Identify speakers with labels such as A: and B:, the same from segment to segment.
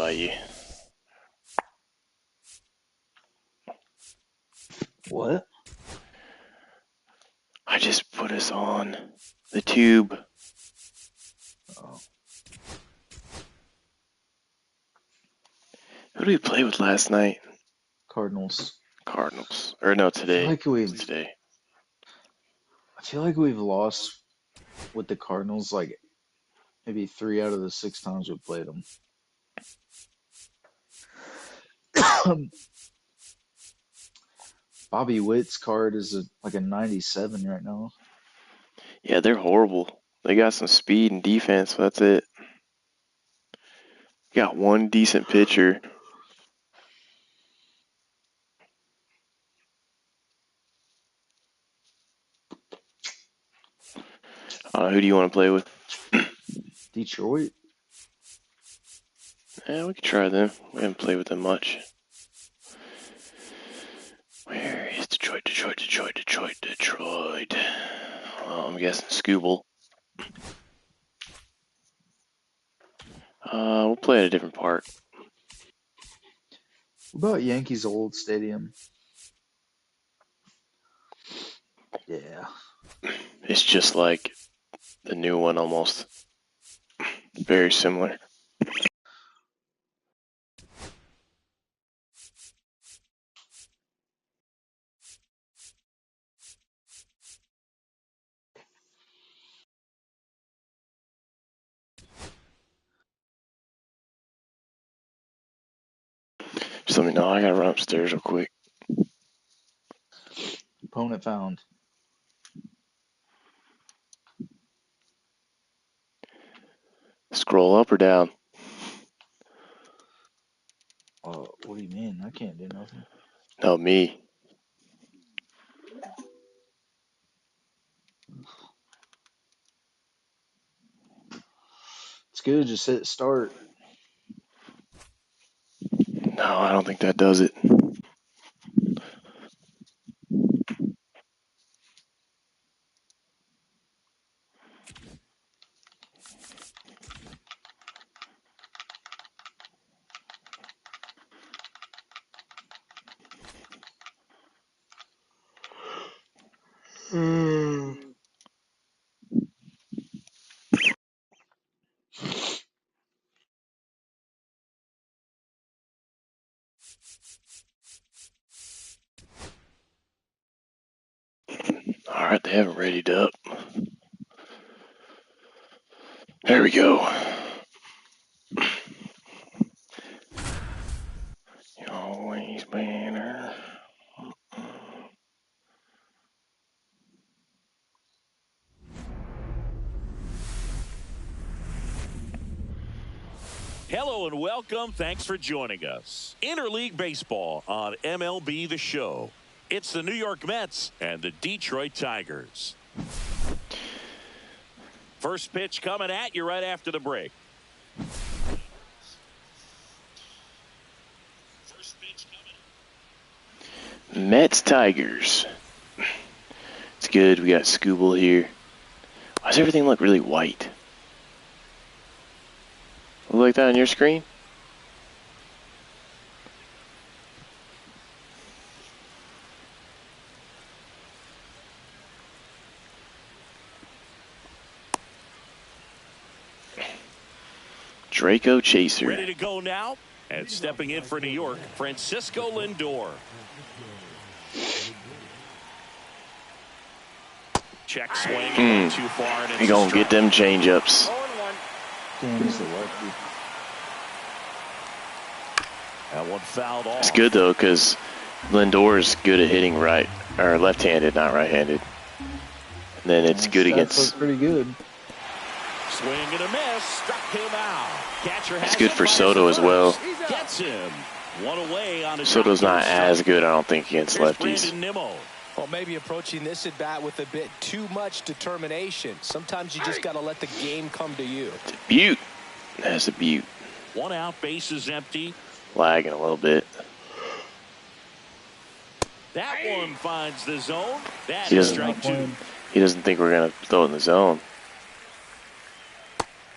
A: by you.
B: What?
A: I just put us on the tube.
B: Oh.
A: Who did we play with last night?
B: Cardinals.
A: Cardinals. Or no, today.
B: I feel like we've lost with the Cardinals like maybe 3 out of the 6 times we've played them. Bobby Witt's card is like a 97 right now.
A: Yeah, they're horrible. They got some speed and defense, but that's it. Got one decent pitcher. Who do you want to play with?
B: Detroit?
A: Yeah, we could try them. We haven't played with them much. Where is Detroit? I'm guessing Scooble. We'll play at a different park.
B: What about Yankees' old stadium? Yeah.
A: It's just like the new one almost. Very similar. Just let me know. I gotta run upstairs real quick.
B: Opponent found.
A: Scroll up or down?
B: What do you mean? I can't do nothing.
A: No, me.
B: It's good. Just hit start.
A: No, I don't think that does it. All right, they haven't readied up. There we go. Always better.
C: Hello and welcome. Thanks for joining us. Interleague Baseball on MLB The Show. It's the New York Mets and the Detroit Tigers. First pitch coming at you right after the break.
A: Mets Tigers. It's good. We got Scooble here. Why does everything look really white? Look like that on your screen? Draco Chaser.
C: Ready to go now? And stepping in for New York, Francisco Lindor. Check swing. Too far. And
A: he gonna get them change-ups.
B: Damn, he's a lefty.
C: That one fouled off.
A: It's good though, because Lindor is good at hitting right or left-handed, not right-handed. And then it's good against.
B: Pretty good.
C: Swing and a miss. Struck him out. Catcher has
A: it's good for Soto as well.
C: Gets him. One away on his
A: Soto's not as good, I don't think, against lefties.
D: Well, maybe approaching this at bat with a bit too much determination. Sometimes you just got to let the game come to you.
A: It's a beaut. That's a beaut.
C: 1 out, base is empty.
A: Lagging a little bit.
C: That one finds the zone. That
A: He
C: is
A: doesn't-
C: strike 2.
A: He doesn't think we're gonna throw it in the zone.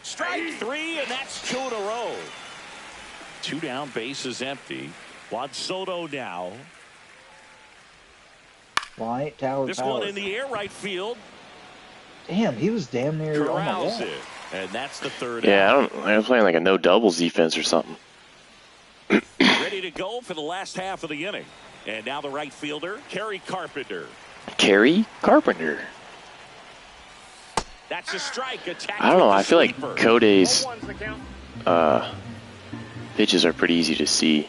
C: Strike 3, and that's 2 in a row. 2 down, bases empty. Juan Soto now.
B: White Tower
C: This
B: Power.
C: one in the air, right field.
B: Damn, he was damn near on my
C: Corrals
B: wall.
C: it. And that's the third
A: Yeah,
C: out.
A: I was playing like a no doubles defense or something.
C: Ready to go for the last half of the inning. And now the right fielder, Kerry Carpenter.
A: Kerry Carpenter.
C: That's a strike.
A: I don't know. I feel like Kodai's pitches are pretty easy to see.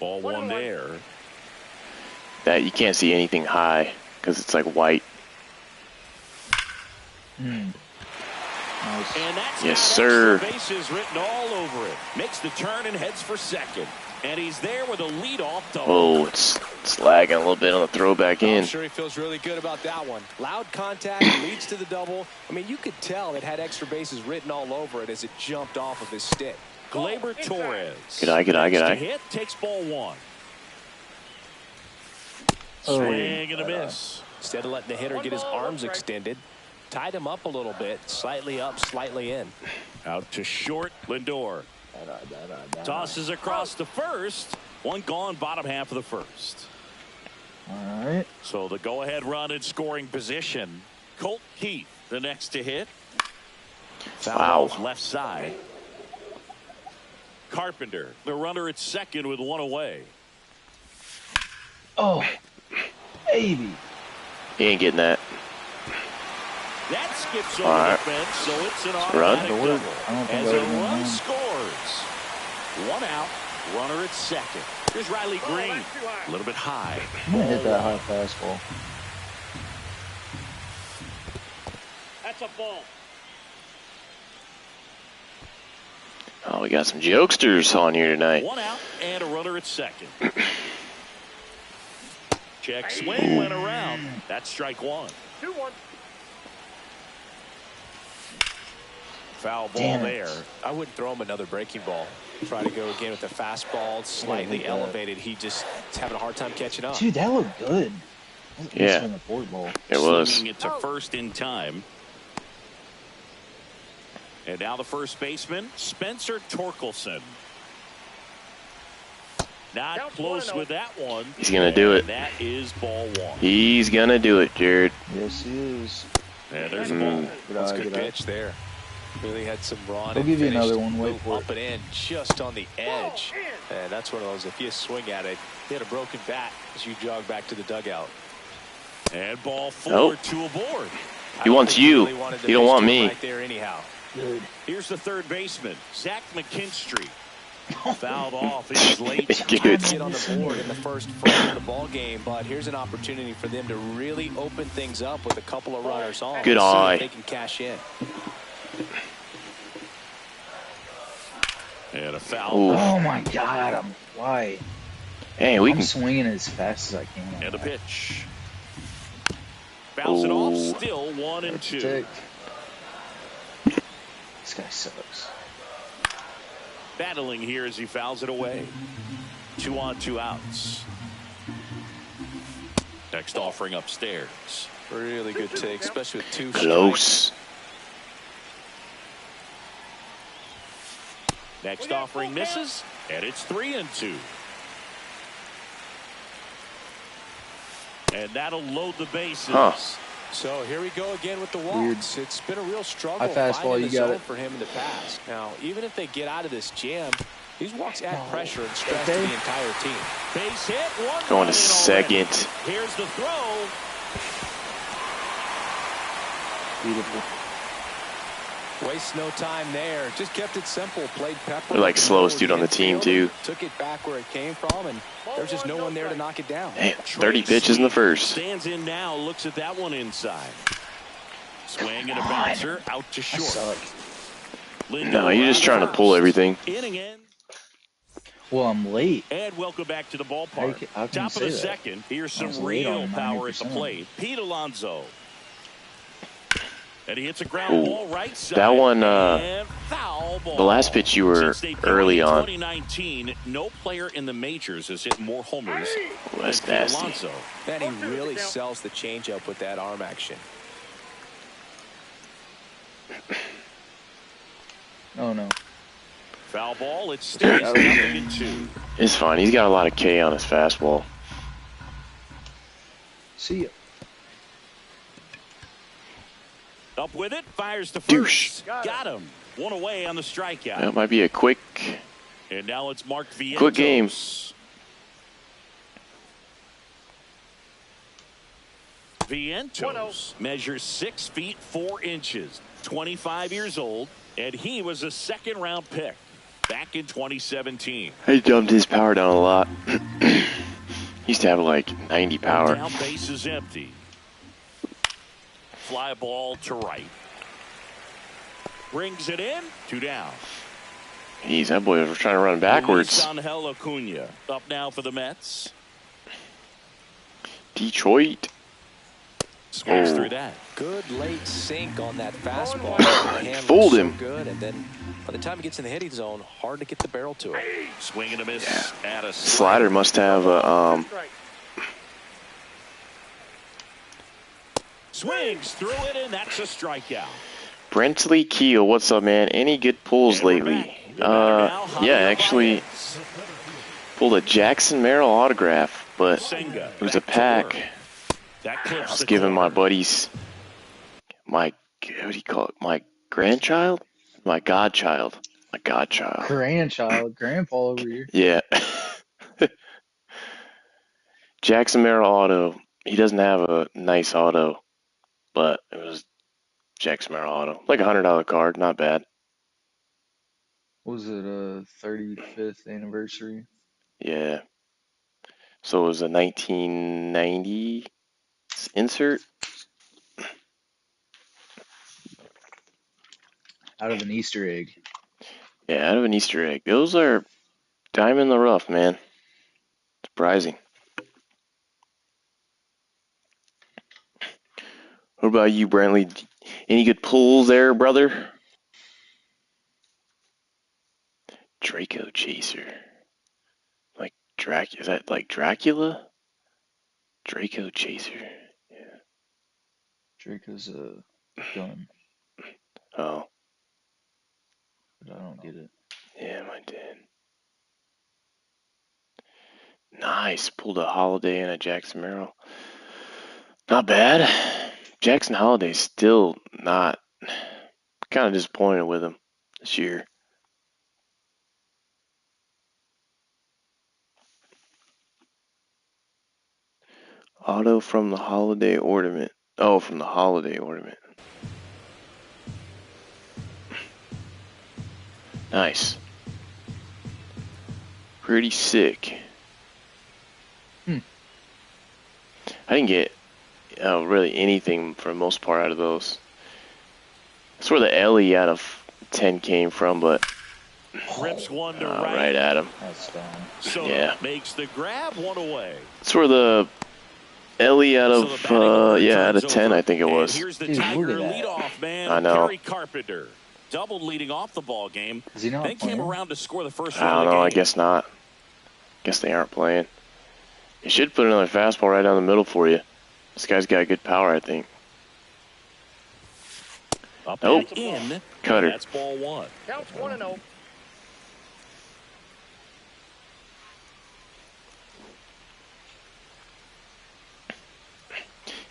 C: Ball one there.
A: That you can't see anything high because it's like white.
B: Nice.
C: And that's
A: Yes, sir.
C: Bases written all over it. Makes the turn and heads for second. And he's there with a leadoff double.
A: Oh, it's lagging a little bit on the throw back in.
D: I'm sure he feels really good about that one. Loud contact leads to the double. I mean, you could tell it had extra bases written all over it as it jumped off of his stick.
C: Gleyber Torres.
A: Good eye, good eye, good eye.
C: Hit takes ball one.
B: Oh.
C: Swing and a miss.
D: Instead of letting the hitter get his arms extended, tied him up a little bit, slightly up, slightly in.
C: Out to short, Lindor. Tosses across the first. One gone, bottom half of the first.
B: All right.
C: So the go-ahead run in scoring position. Colt Keith, the next to hit. Foul off left side. Carpenter, the runner at second with one away.
B: Oh, baby.
A: He ain't getting that.
C: That skips over
A: All right.
C: the fence, so it's an
A: Run.
C: automatic
B: I
C: double.
B: don't think
C: As
B: I
C: a
B: would
C: run
B: know.
C: scores. One out, runner at second. Here's Riley Green. A little bit high.
B: I'm gonna hit that high fastball.
C: That's a ball.
A: Oh, we got some jokesters on here tonight.
C: One out and a runner at second. Check swing went around. That's strike one.
E: 2-1.
C: Foul ball
B: Damn it.
C: there.
D: I wouldn't throw him another breaking ball. Try to go again with the fastball, slightly elevated. He just is having a hard time catching up.
B: Dude, that looked good. That
A: Yeah.
B: was in the board ball.
A: It was.
C: Swinging it to first in time. And now the first baseman, Spencer Torkelson. Not
E: Count
C: close
E: 1-0.
C: with that one.
A: He's gonna do it.
C: And that is ball one.
A: He's gonna do it, Jared.
B: Yes, he is.
C: And there's a ball.
D: That's a
B: eye,
D: good
B: eye.
D: pitch there. Really had some raw.
B: I'll give you another one. Wait for
D: up and in, just on the edge. And that's one of those. If you swing at it, hit a broken bat as you jog back to the dugout.
C: And ball four
A: Nope.
C: to aboard.
A: He wants you. He don't want me.
D: Right there, anyhow.
B: Good.
C: Here's the third baseman, Zach McKinstry. Fouled off. He's late.
A: Good.
D: Get on the board in the first frame of the ball game, but here's an opportunity for them to really open things up with a couple of runners on.
A: Good
D: Let's see
A: eye.
D: if they can cash in.
C: And a foul.
A: Ooh.
B: Oh my God, I'm white.
A: Hey, we
B: I'm
A: can.
B: swinging as fast as I can.
C: And a pitch. Bounce it off.
A: Ooh.
C: Still 1 and 2.
B: Tick. This guy sucks.
C: Battling here as he fouls it away. 2 on, 2 outs. Next offering upstairs.
D: Really good take, especially with two strikes.
A: Close.
C: Next offering misses, and it's 3 and 2. And that'll load the bases.
A: Huh.
D: So here we go again with the walks.
B: Weird.
D: It's been a real struggle
B: High fastball,
D: finding the
B: you got
D: zone
B: it.
D: for him in the past. Now, even if they get out of this jam, these walks add
B: Oh,
D: pressure and stress to
B: okay.
D: the entire team.
C: Base hit, one
A: Going
C: run
A: to
C: in
A: second.
C: already. Here's the throw.
B: Beautiful.
D: Waste no time there. Just kept it simple. Played pepper.
A: They're like slowest dude on the team, too.
D: Took it back where it came from, and there's just no one there to knock it down.
A: Damn, 30 pitches in the first.
C: Stands in now, looks at that one inside. Swing and a bouncer out to
B: I
C: short.
B: suck.
A: No, you're just trying to pull everything.
C: Inning in.
B: Well, I'm late.
C: And welcome back to the
B: How
C: ballpark.
B: can you
C: Top of
B: say
C: the
B: that?
C: second. Here's
B: I was
C: some
B: late
C: real
B: on
C: power at the
B: 90%.
C: plate. Pete Alonso. And he hits a ground
A: Ooh,
C: ball right side.
A: that one,
C: and foul ball.
A: The last pitch you were
C: Since they
A: early
C: in
A: on.
C: 2019, no player in the majors has hit more homers
A: Ooh,
C: than
A: that's
C: Pete
A: nasty.
C: Alonso.
D: And he really sells the changeup with that arm action.
B: Oh no.
C: Foul ball. It stays 0-2.
A: It's fine. He's got a lot of K on his fastball.
B: See ya.
C: Up with it. Fires to first.
A: Douche.
C: Got him. One away on the strikeout.
A: That might be a quick
C: And now it's Mark Vientos.
A: Quick game.
C: Vientos measures 6 feet 4 inches, 25 years old, and he was a second-round pick back in 2017.
A: He dumped his power down a lot. He used to have like 90 power.
C: Down base is empty. Fly ball to right. Brings it in. 2 down.
A: Jeez, that boy was trying to run backwards.
C: Luis Angel Acuna up now for the Mets.
A: Detroit.
C: Swings through that.
D: Good late sink on that fastball.
A: Fooled him.
D: So good, and then by the time he gets in the hitting zone, hard to get the barrel to it.
C: Swing and a miss. At a
A: Slider must have a
C: swings through it, and that's a strikeout.
A: Brentley Keel, what's up, man? Any good pulls lately? Yeah, actually pulled a Jackson Merrill autograph, but it was a pack. I was giving my buddies, what do you call it? My grandchild? My godchild. My godchild.
B: Grandchild, grandpa over here.
A: Yeah. Jackson Merrill auto. He doesn't have a nice auto, but it was Jackson Merrill auto. Like a $100 card, not bad.
B: Was it a 35th anniversary?
A: Yeah. So it was a 1990 insert.
B: Out of an Easter egg.
A: Yeah, out of an Easter egg. Those are diamond in the rough, man. Surprising. What about you, Brantley? Any good pulls there, brother? Draco Chaser. Like Dracula. Is that like Dracula? Draco Chaser. Yeah.
B: Draco's a gun,
A: Oh.
B: but I don't get it.
A: Yeah, I did. Nice. Pulled a Holiday and a Jackson Merrill. Not bad. Jackson Holiday's still not. Kind of disappointed with him this year. Auto from the Holiday Ornament. Oh, from the Holiday Ornament. Nice. Pretty sick. I didn't get really anything for the most part out of those. That's where the Ellie out of 10 came from, but
C: Rips one to
A: right at him.
B: That's dumb.
C: So
A: Yeah.
C: makes the grab, 1 away.
A: That's where the Ellie out
C: So
A: of
C: the batting order
A: out of
C: turns
A: 10,
C: over.
A: I think it
C: And
A: was.
C: here's the
B: Dude, look at
C: Tiger
B: that.
C: leadoff man,
A: I know.
C: Gary Carpenter. Doubled leading off the ball game.
B: Is he not
C: Then came
B: playing?
C: around to score the first
A: I
C: run
A: don't
C: of the
A: know.
C: game.
A: I guess not. Guess they aren't playing. He should put another fastball right down the middle for you. This guy's got good power, I think.
C: Up
A: Nope.
C: and in.
A: Cutter.
C: That's ball 1.
E: Counts 1-0.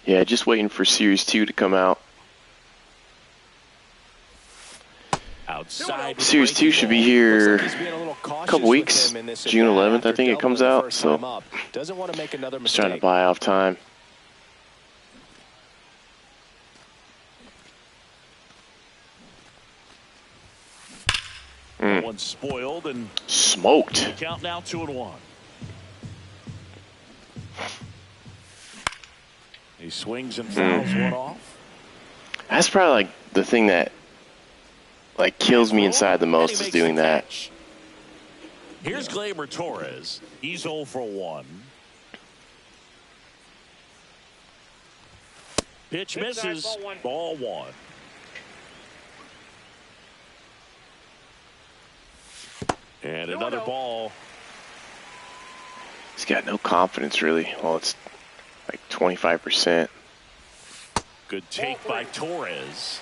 A: Yeah, just waiting for Series 2 to come out.
C: Outside.
A: Series 2 should be here
D: Looks like he's being a little cautious
A: couple
D: with
A: weeks.
D: him in this
A: June
D: at-bat
A: 11th, I
D: after
A: think it
D: doubling
A: comes
D: the
A: out,
D: first
A: so
D: time up. Doesn't want to make another
A: just trying to
D: mistake.
A: buy off time.
C: That one's spoiled and
A: Smoked.
C: count now 2-1. He swings and fouls one off.
A: That's probably like the thing that like kills me inside the
C: And
A: most
C: he
A: is
C: makes
A: doing
C: the
A: that.
C: catch. Here's Gleyber Torres. He's 0 for 1. Pitch misses. Ball 1. And another ball.
A: He's got no confidence really. Well, it's like 25%.
C: Good take by Torres.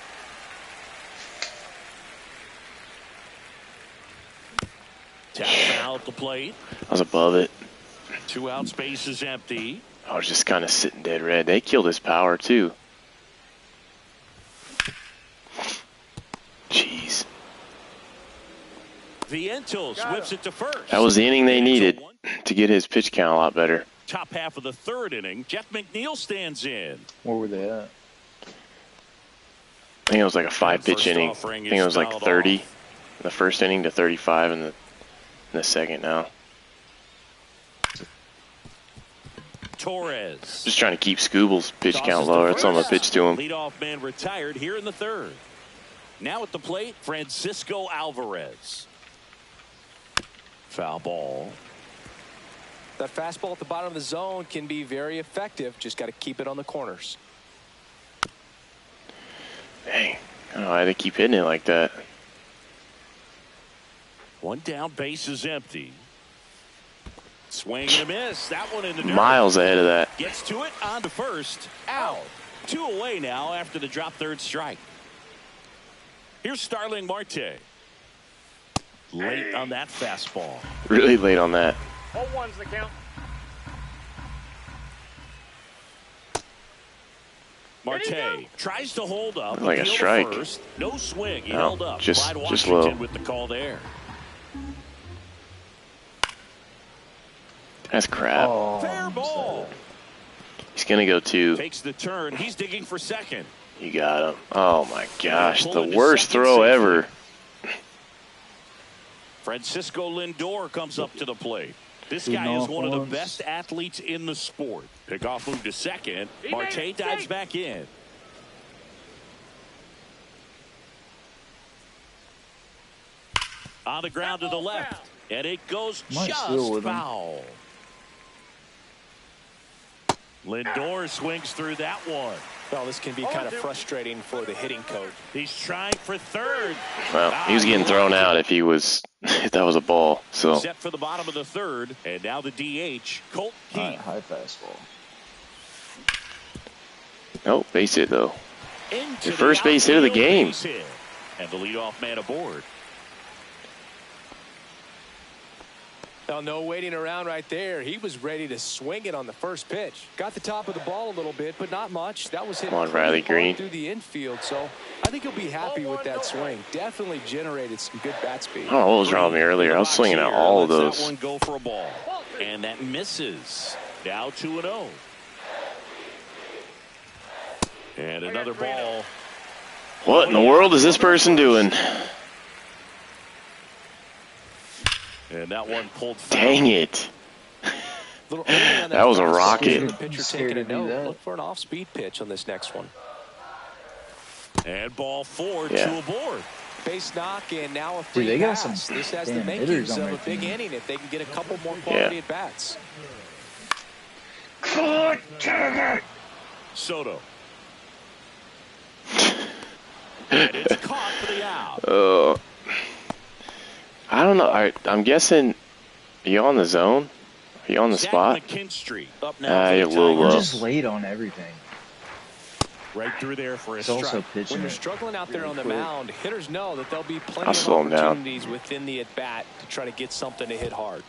C: Tap foul at the plate.
A: I was above it.
C: 2 outs, base is empty.
A: I was just kind of sitting dead red. They killed his power, too. Jeez.
C: Vientos whips it to first.
A: That was the inning they needed to get his pitch count a lot better.
C: Top half of the 3rd inning. Jeff McNeil stands in.
B: Where were they at?
A: I think it was like a 5-pitch inning. I think it was like 30 in the 1st inning to 35 in the 2nd now.
C: Torres.
A: Just trying to keep Scooble's pitch count lower. That's all I'm going to pitch to him.
C: Leadoff man retired here in the 3rd. Now at the plate, Francisco Alvarez. Foul ball.
D: That fastball at the bottom of the zone can be very effective. Just got to keep it on the corners.
A: Dang. I don't know why they keep hitting it like that.
C: 1 down, base is empty. Swing and a miss. That one in the dirt.
A: Miles ahead of that.
C: Gets to it, on to first. Out. 2 away now after the drop 3rd strike. Here's Starling Marte. Late on that fastball.
A: Really late on that.
E: 0-1's the count.
C: Marte tries to hold up.
A: Like a strike.
C: First. No swing. He
A: No,
C: held up.
A: just
C: Washington
A: low.
C: with the call there.
A: That's crap.
B: Oh,
C: Fair ball.
A: He's going to go 2.
C: Takes the turn. He's digging for second.
A: You got him. Oh, my gosh. The worst throw ever.
C: Francisco Lindor comes up to the plate. This guy is one of the best athletes in the sport. Pickoff move to second. Marte dives back in. On the ground to the left. And it goes just foul. Lindor swings through that one.
D: Well, this can be kind of frustrating for the hitting coach.
C: He's trying for 3rd.
A: Well, he was getting thrown out if that was a ball. So
C: Set for the bottom of the 3rd. And now the DH, Colt Keith.
B: High fastball.
A: oh, base hit though.
C: Into
A: The first base hit of the
C: outfield
A: game.
C: base hit. And the leadoff man aboard.
D: Well, no waiting around right there. He was ready to swing it on the first pitch. Got the top of the ball a little bit, but not much. That was hit
A: Come on, Riley Green.
D: through the infield. So I think he'll be happy with that swing. Definitely generated some good bat speed.
A: I don't know what was wrong with me earlier. I was swinging at all of
C: Lets
A: those.
C: That one go for a ball. And that misses. Now 2-0. And another ball.
A: What in the world is this person doing?
C: And that one pulled foul.
A: Dang it. That was a rocket.
D: Pitcher taking a note. Look for an off-speed pitch on this next one.
C: And ball 4,
A: Yeah.
C: 2 aboard.
D: Base knock and now a free
B: Dude, they got
D: pass.
B: some
D: This has the
B: damn
D: makings
B: hitters on
D: of
B: their
D: a big
B: team.
D: inning if they can get a couple more quality at bats.
C: Soto. And it's caught for the out.
A: I don't know. I'm guessing. Are you on the zone? Are you on the
C: Zach
A: spot?
C: McKinstry up now.
A: You're a little
B: We're
A: low.
B: just late on everything.
C: Right through there for a
B: It's also
C: strike.
B: pitching.
D: When you're struggling out there on the mound, hitters know that there'll be plenty
A: I'll
D: of
A: slow him down.
D: opportunities within the at-bat to try to get something to hit hard.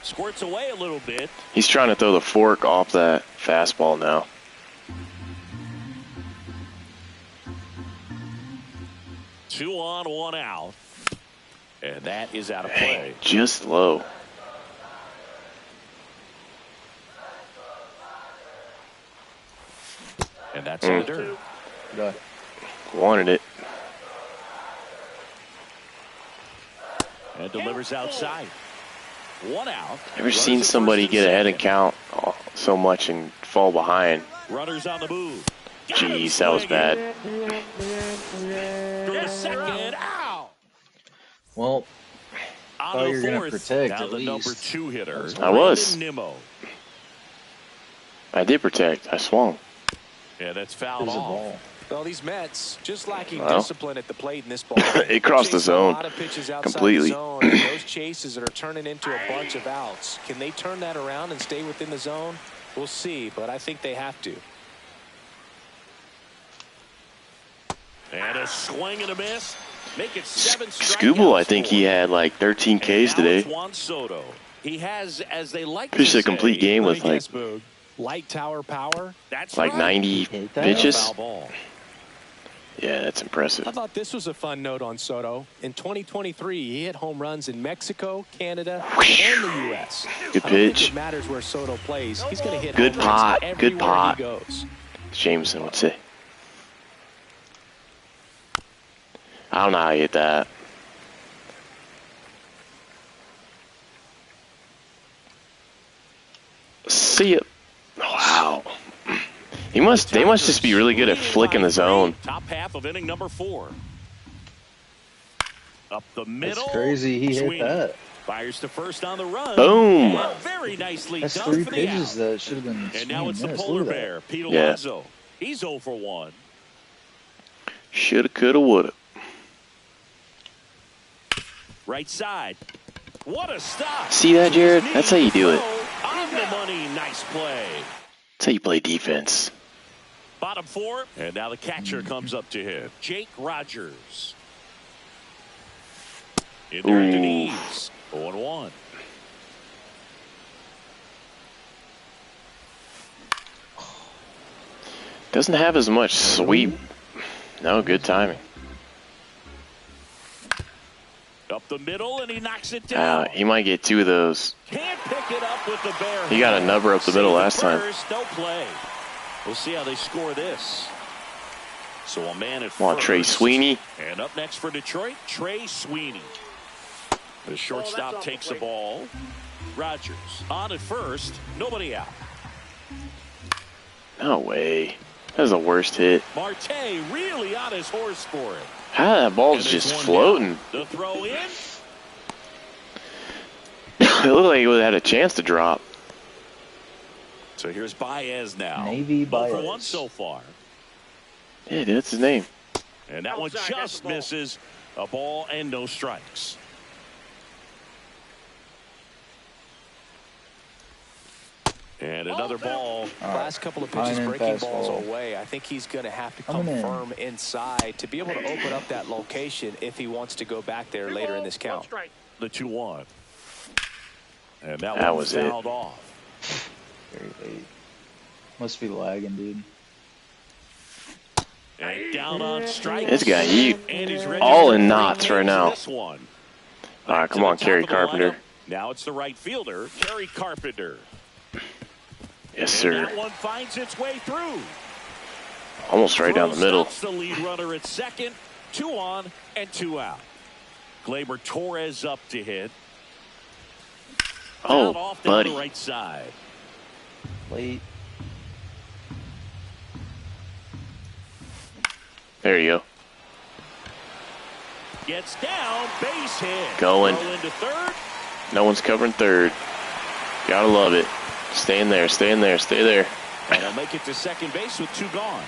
C: Squirts away a little bit.
A: He's trying to throw the fork off that fastball now.
C: Two on, 1 out. And that is out of play.
A: Just low.
C: And that's in the dirt.
B: Got
A: Wanted it.
C: And delivers outside. 1 out.
A: Ever seen somebody get ahead and count so much and fall behind?
C: Runners on the move.
A: Jeez, that was bad.
C: Through the second, out.
B: Well,
C: On
B: thought
C: to
B: you were
C: the
B: gonna
C: 4th.
B: protect
C: Now
B: at
C: the
B: least.
C: number 2 hitter.
A: I was.
C: Brandon Nimmo.
A: I did protect. I swung.
C: Yeah, that's fouled
B: there's a
C: off.
B: ball.
D: Well, these Mets just lacking
A: Well.
D: discipline at the plate in this ball.
A: It crossed the
D: Chasing
A: zone
D: a lot of pitches outside
A: completely.
D: The zone, and those chases that are turning into a bunch of outs. Can they turn that around and stay within the zone? We'll see, but I think they have to.
C: And a swing and a miss. Make it 7
A: Scooble, I
C: strikeouts
A: think
C: for
A: he
C: him.
A: had like 13
C: And
A: Ks
C: now
A: today.
C: it's Juan Soto. He has, as they like
A: Pitched
C: to
A: a complete
C: say,
A: game
D: Let
A: with
D: me
A: like
D: guess, Boog. Light tower power.
C: that's
A: like
C: right.
A: 90
B: hit that?
A: pitches.
C: Foul ball.
A: Yeah, that's impressive.
D: I thought this was a fun note on Soto. In 2023, he hit home runs in Mexico, Canada, and the U.S.
A: Good
D: I don't think
A: pitch.
D: it matters where Soto plays. He's going to hit
A: Good
D: home runs
A: pot.
D: everywhere
A: Good pot.
D: he goes.
A: Jameson would say. I don't know how you hit that. See ya. Wow. They must just be really good at flicking the zone.
C: Top half of inning number 4. Up the middle.
B: That's crazy. He hit
C: Sweeney
B: that.
C: fires to first on the run.
A: Boom.
C: And very nicely
B: That's
C: done
B: 3
C: for the
B: pitches
C: out.
B: that should have been.
C: And now it's the
B: missed.
C: polar
B: Look at that.
C: bear, Pete
A: Yeah.
C: Alonso. He's 0 for 1.
A: Shoulda, coulda, woulda.
C: Right side. What a stop.
A: See that, Jared? That's how you do it.
C: On the money. Nice play.
A: That's how you play defense.
C: Bottom 4. And now the catcher comes up to him. Jake Rogers. In there at the
A: Ooh.
C: knees. 0-1.
A: Doesn't have as much sweep. No, good timing.
C: Up the middle, and he knocks it down.
A: He might get 2 of those.
C: Can't pick it up with the bare
A: He got a
C: hand.
A: nubber up the middle
C: Save
A: last time.
C: first, no play. We'll see how they score this. So a man at
A: Come on,
C: first.
A: Trey Sweeney.
C: And up next for Detroit, Trey Sweeney. The shortstop takes the ball. Rogers on at first. Nobody out.
A: No way. That was the worst hit.
C: Marte really on his horse for it.
A: How that ball's
C: And there's
A: just
C: one
A: floating.
C: down. The throw in.
A: It looked like it would have had a chance to drop.
C: So here's Baez now.
B: Navy
C: 0 for
B: Baez.
C: 1 so far.
A: Yeah, dude, that's his name.
C: And that one just misses. A ball and no strikes. And another ball.
D: Last couple of pitches
B: Fine and
D: breaking
B: fastball.
D: balls away. I think he's going to have to come
B: Coming in.
D: firm inside to be able to open up that location if he wants to go back there later in this count.
C: The 2-1. And that
A: That
C: one
A: was it.
C: fouled off.
B: Very late. Must be lagging, dude.
C: And down on strikes.
A: This guy, he
C: And he's
A: all in
C: registered
A: knots
C: 3
A: right
C: hits
A: now.
C: This one.
A: All right,
C: Back
A: come
C: to
A: on,
C: the top
A: Kerry
C: of the
A: Carpenter.
C: lineup. Now it's the right fielder, Kerry Carpenter.
A: Yes,
C: And
A: sir.
C: that one finds its way through.
A: Almost right down the
C: Throw
A: middle.
C: stops the lead runner at second. 2 on and 2 out. Gleyber Torres up to hit. Fouled
A: Oh,
C: off down
A: buddy.
C: the right side.
B: Late.
A: There you go.
C: Gets down, base hit.
A: Going.
C: Throw into third.
A: No one's covering third. Gotta love it. Stay in there, stay in there, stay there.
C: And he'll make it to second base with 2 gone.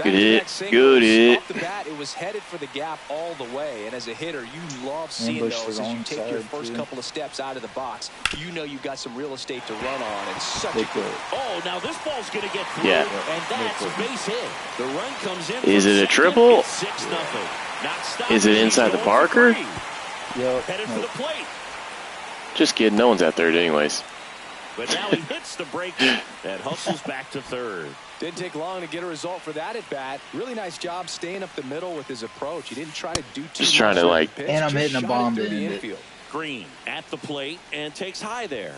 A: Good hit.
D: Back-to-back singles.
A: Good hit.
D: Off the bat, it was headed for the gap all the way. And as a hitter, you love seeing
B: Ambush
D: those
B: the
D: as you
B: wrong
D: take your
B: side,
D: first
B: too.
D: couple of steps out of the box. You know you've got some real estate to run on. And such a
B: Big
D: good.
B: hit.
C: Oh, now this ball's going to get through.
A: Yeah.
C: And that's a base hit. The run comes in.
A: Is
C: from
A: it a
C: second.
A: triple?
C: It's 6-0. Not stopping.
A: Is it inside the
C: He's going for
A: Barker?
C: 3.
B: Yep.
C: Headed for the plate.
A: Just kidding. No one's at third anyways.
C: But now he hits the break and hustles back to third.
D: Didn't take long to get a result for that at bat. Really nice job staying up the middle with his approach. He didn't try to do too
A: Just
D: much
A: trying to,
D: on the
A: like-
D: pitch,
B: And I'm
D: just
B: hitting a
D: shot it
B: bomb
D: through
B: to
D: the
B: end it.
D: infield.
C: Green at the plate and takes high there.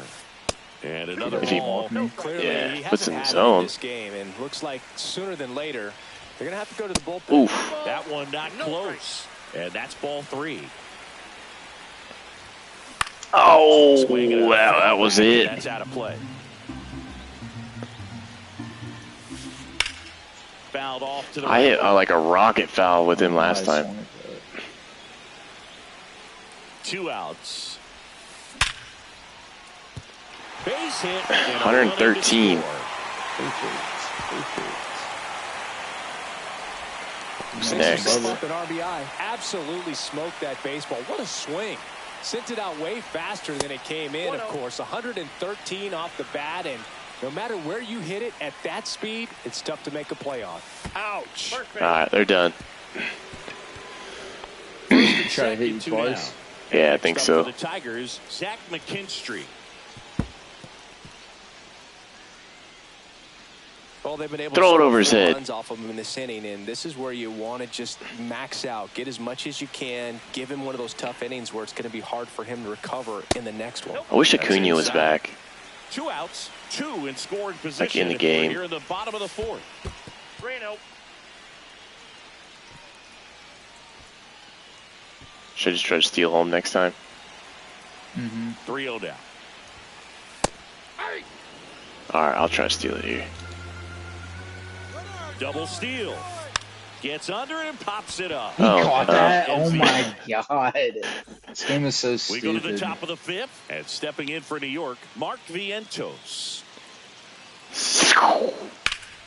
C: And another
A: If he-
C: ball.
D: Clearly,
A: Yeah,
D: he
A: puts
D: hasn't
A: in the
D: had it
A: zone.
D: in this game, and looks like sooner than later they're going to have to go to the bullpen.
A: Oof.
C: That one not close. And that's ball 3.
A: Oh,
C: Swinging at a
A: wow, that was
C: foul.
A: it.
C: That's out of play. Fouled off to the
A: I hit like a rocket foul with him last
B: Nice
A: time.
B: one with that.
C: 2 outs. Base hit.
A: 113. Who's next?
D: Step up an RBI. Absolutely smoked that baseball. What a swing. Sent it out way faster than it came in, of course. 113 off the bat, and no matter where you hit it at that speed, it's tough to make a play on. Ouch.
A: All right, they're done.
C: And
B: Try to hit you
C: second, 2
B: twice.
C: down.
A: Yeah, I
C: Next
A: think
C: up
A: so.
C: for the Tigers, Zach McKinstry.
D: Well, they've been able
A: Throw
D: to
A: it
D: score
A: over his
D: 4
A: head.
D: runs off of him in this inning, and this is where you want to just max out, get as much as you can, give him one of those tough innings where it's going to be hard for him to recover in the next one.
A: I wish Acuna was back.
C: 2 outs, 2 in scoring position.
A: Like in the game.
C: Here in the bottom of the 4th. 3-0.
A: Should I just try to steal home next time?
C: 3-0 down.
A: Alright, I'll try to steal it here.
C: Double steal. Gets under it and pops it up.
B: He caught that?
C: and
B: Oh
C: the-
B: my god. This game is so
C: We
B: stupid.
C: go to the top of the 5th, and stepping in for New York, Mark Vientos.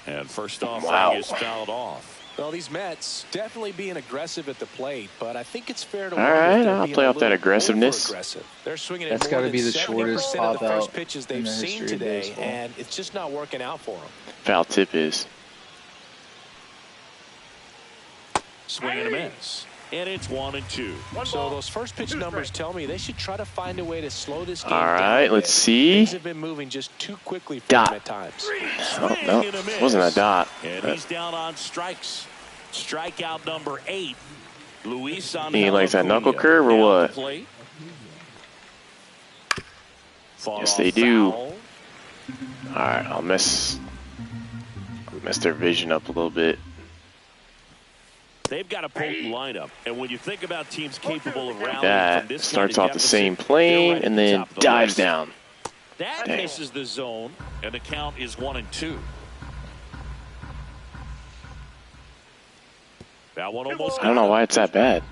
C: And first off,
A: Wow.
C: he is fouled off.
D: Well, these Mets definitely being aggressive at the plate, but I think it's fair to
A: All
D: wonder if
A: right,
D: they're
A: I'll
D: being
A: play
D: a
A: off that
D: little
A: aggressiveness.
D: over-aggressive. They're swinging
B: That's
D: at more
B: gotta
D: than
B: be the
D: 70%
B: shortest
D: of the
B: pop
D: first
B: out
D: pitches
B: in
D: they've
B: the
D: seen
B: history of
D: today,
B: baseball.
D: and it's just not working out for them.
A: Foul tip is.
C: Swing and a miss. And it's 1-2.
D: So those first pitch numbers tell me they should try to find a way to slow this game
A: All
D: down.
A: right,
D: a
A: let's
D: bit.
A: see.
D: Things have been moving just too quickly for
A: Dot.
D: them at times.
A: Oh,
C: Swing
A: no,
C: and a miss.
A: wasn't a dot.
C: And he's down on strikes. Strikeout number 8. Luis on
A: He likes that knuckle curve or what? Yes, they do. Alright, I'll mess their vision up a little bit.
C: They've got a potent lineup, and when you think about teams capable of rallying
A: That
C: from this
A: starts
C: kind
A: off
C: of
A: the same
C: deficit,
A: plane
C: they're right
A: and
C: at the
A: then
C: top of the
A: dives
C: list.
A: down.
C: That
A: Dang.
C: misses the zone, and the count is 1-2. That one almost.
A: I don't know why it's that bad.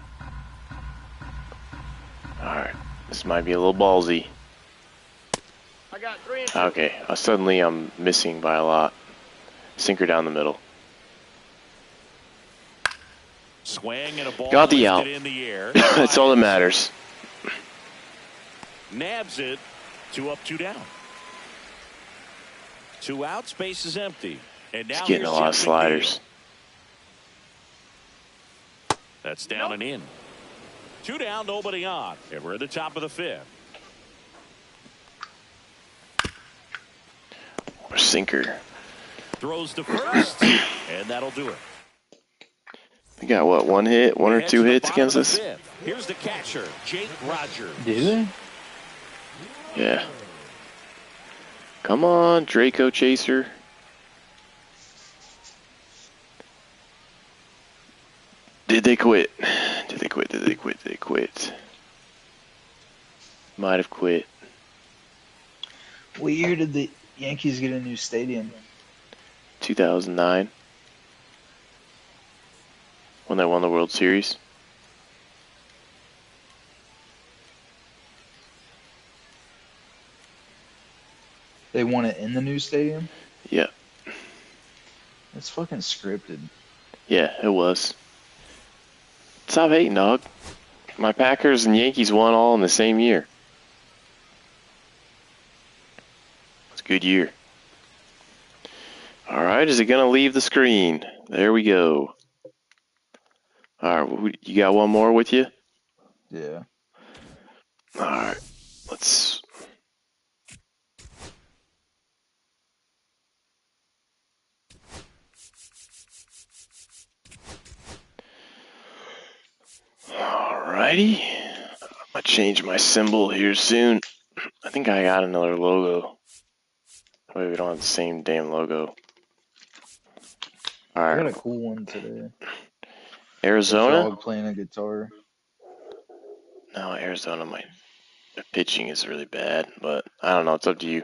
A: Alright, this might be a little ballsy. Okay, suddenly I'm missing by a lot. Sinker down the middle.
C: Swing and a ball
A: Got the
C: lifted
A: out.
C: in the air.
A: That's all that matters.
C: Nabs it. 2 up, 2 down. 2 out, space is empty. And now
A: He's getting a
C: here's
A: lot of
C: Jeff
A: sliders.
C: McNeil. That's down and in. 2 down, nobody on. And we're at the top of the 5th.
A: Or sinker.
C: Throws to first, and that'll do it.
A: We got what, one hit, one or
C: Head
A: two
C: to the
A: hits
C: bottom
A: against
C: of
A: us?
C: the 5th. Here's the catcher, Jake Rogers.
B: Do they?
A: Yeah. Come on, Draco Chaser. Did they quit? Did they quit? Did they quit? Did they quit? Might have quit.
B: What year did the Yankees get a new stadium?
A: 2009. When they won the World Series.
B: They won it in the new stadium?
A: Yeah.
B: It's fucking scripted.
A: Yeah, it was. Stop hating, dog. My Packers and Yankees won all in the same year. It's a good year. Alright, is it going to leave the screen? There we go. Alright, you got one more with you?
B: Yeah.
A: Alright, let's... Alrighty. I'm gonna change my symbol here soon. I think I got another logo. Maybe we don't have the same damn logo.
B: I got
A: Alright,
B: a cool one today.
A: Arizona?
B: Dog playing a guitar.
A: No, Arizona might. The pitching is really bad, but I don't know. It's up to you.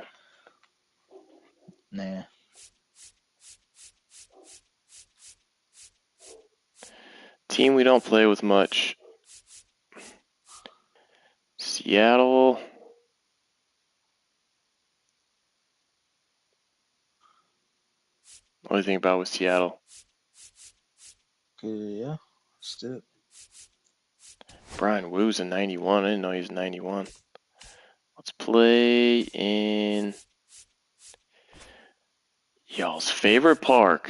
B: Nah.
A: Team we don't play with much. Seattle. What do you think about with Seattle?
B: Okay, yeah. Let's do it.
A: Brian Wu's a 91. I didn't know he was 91. Let's play in y'all's favorite park.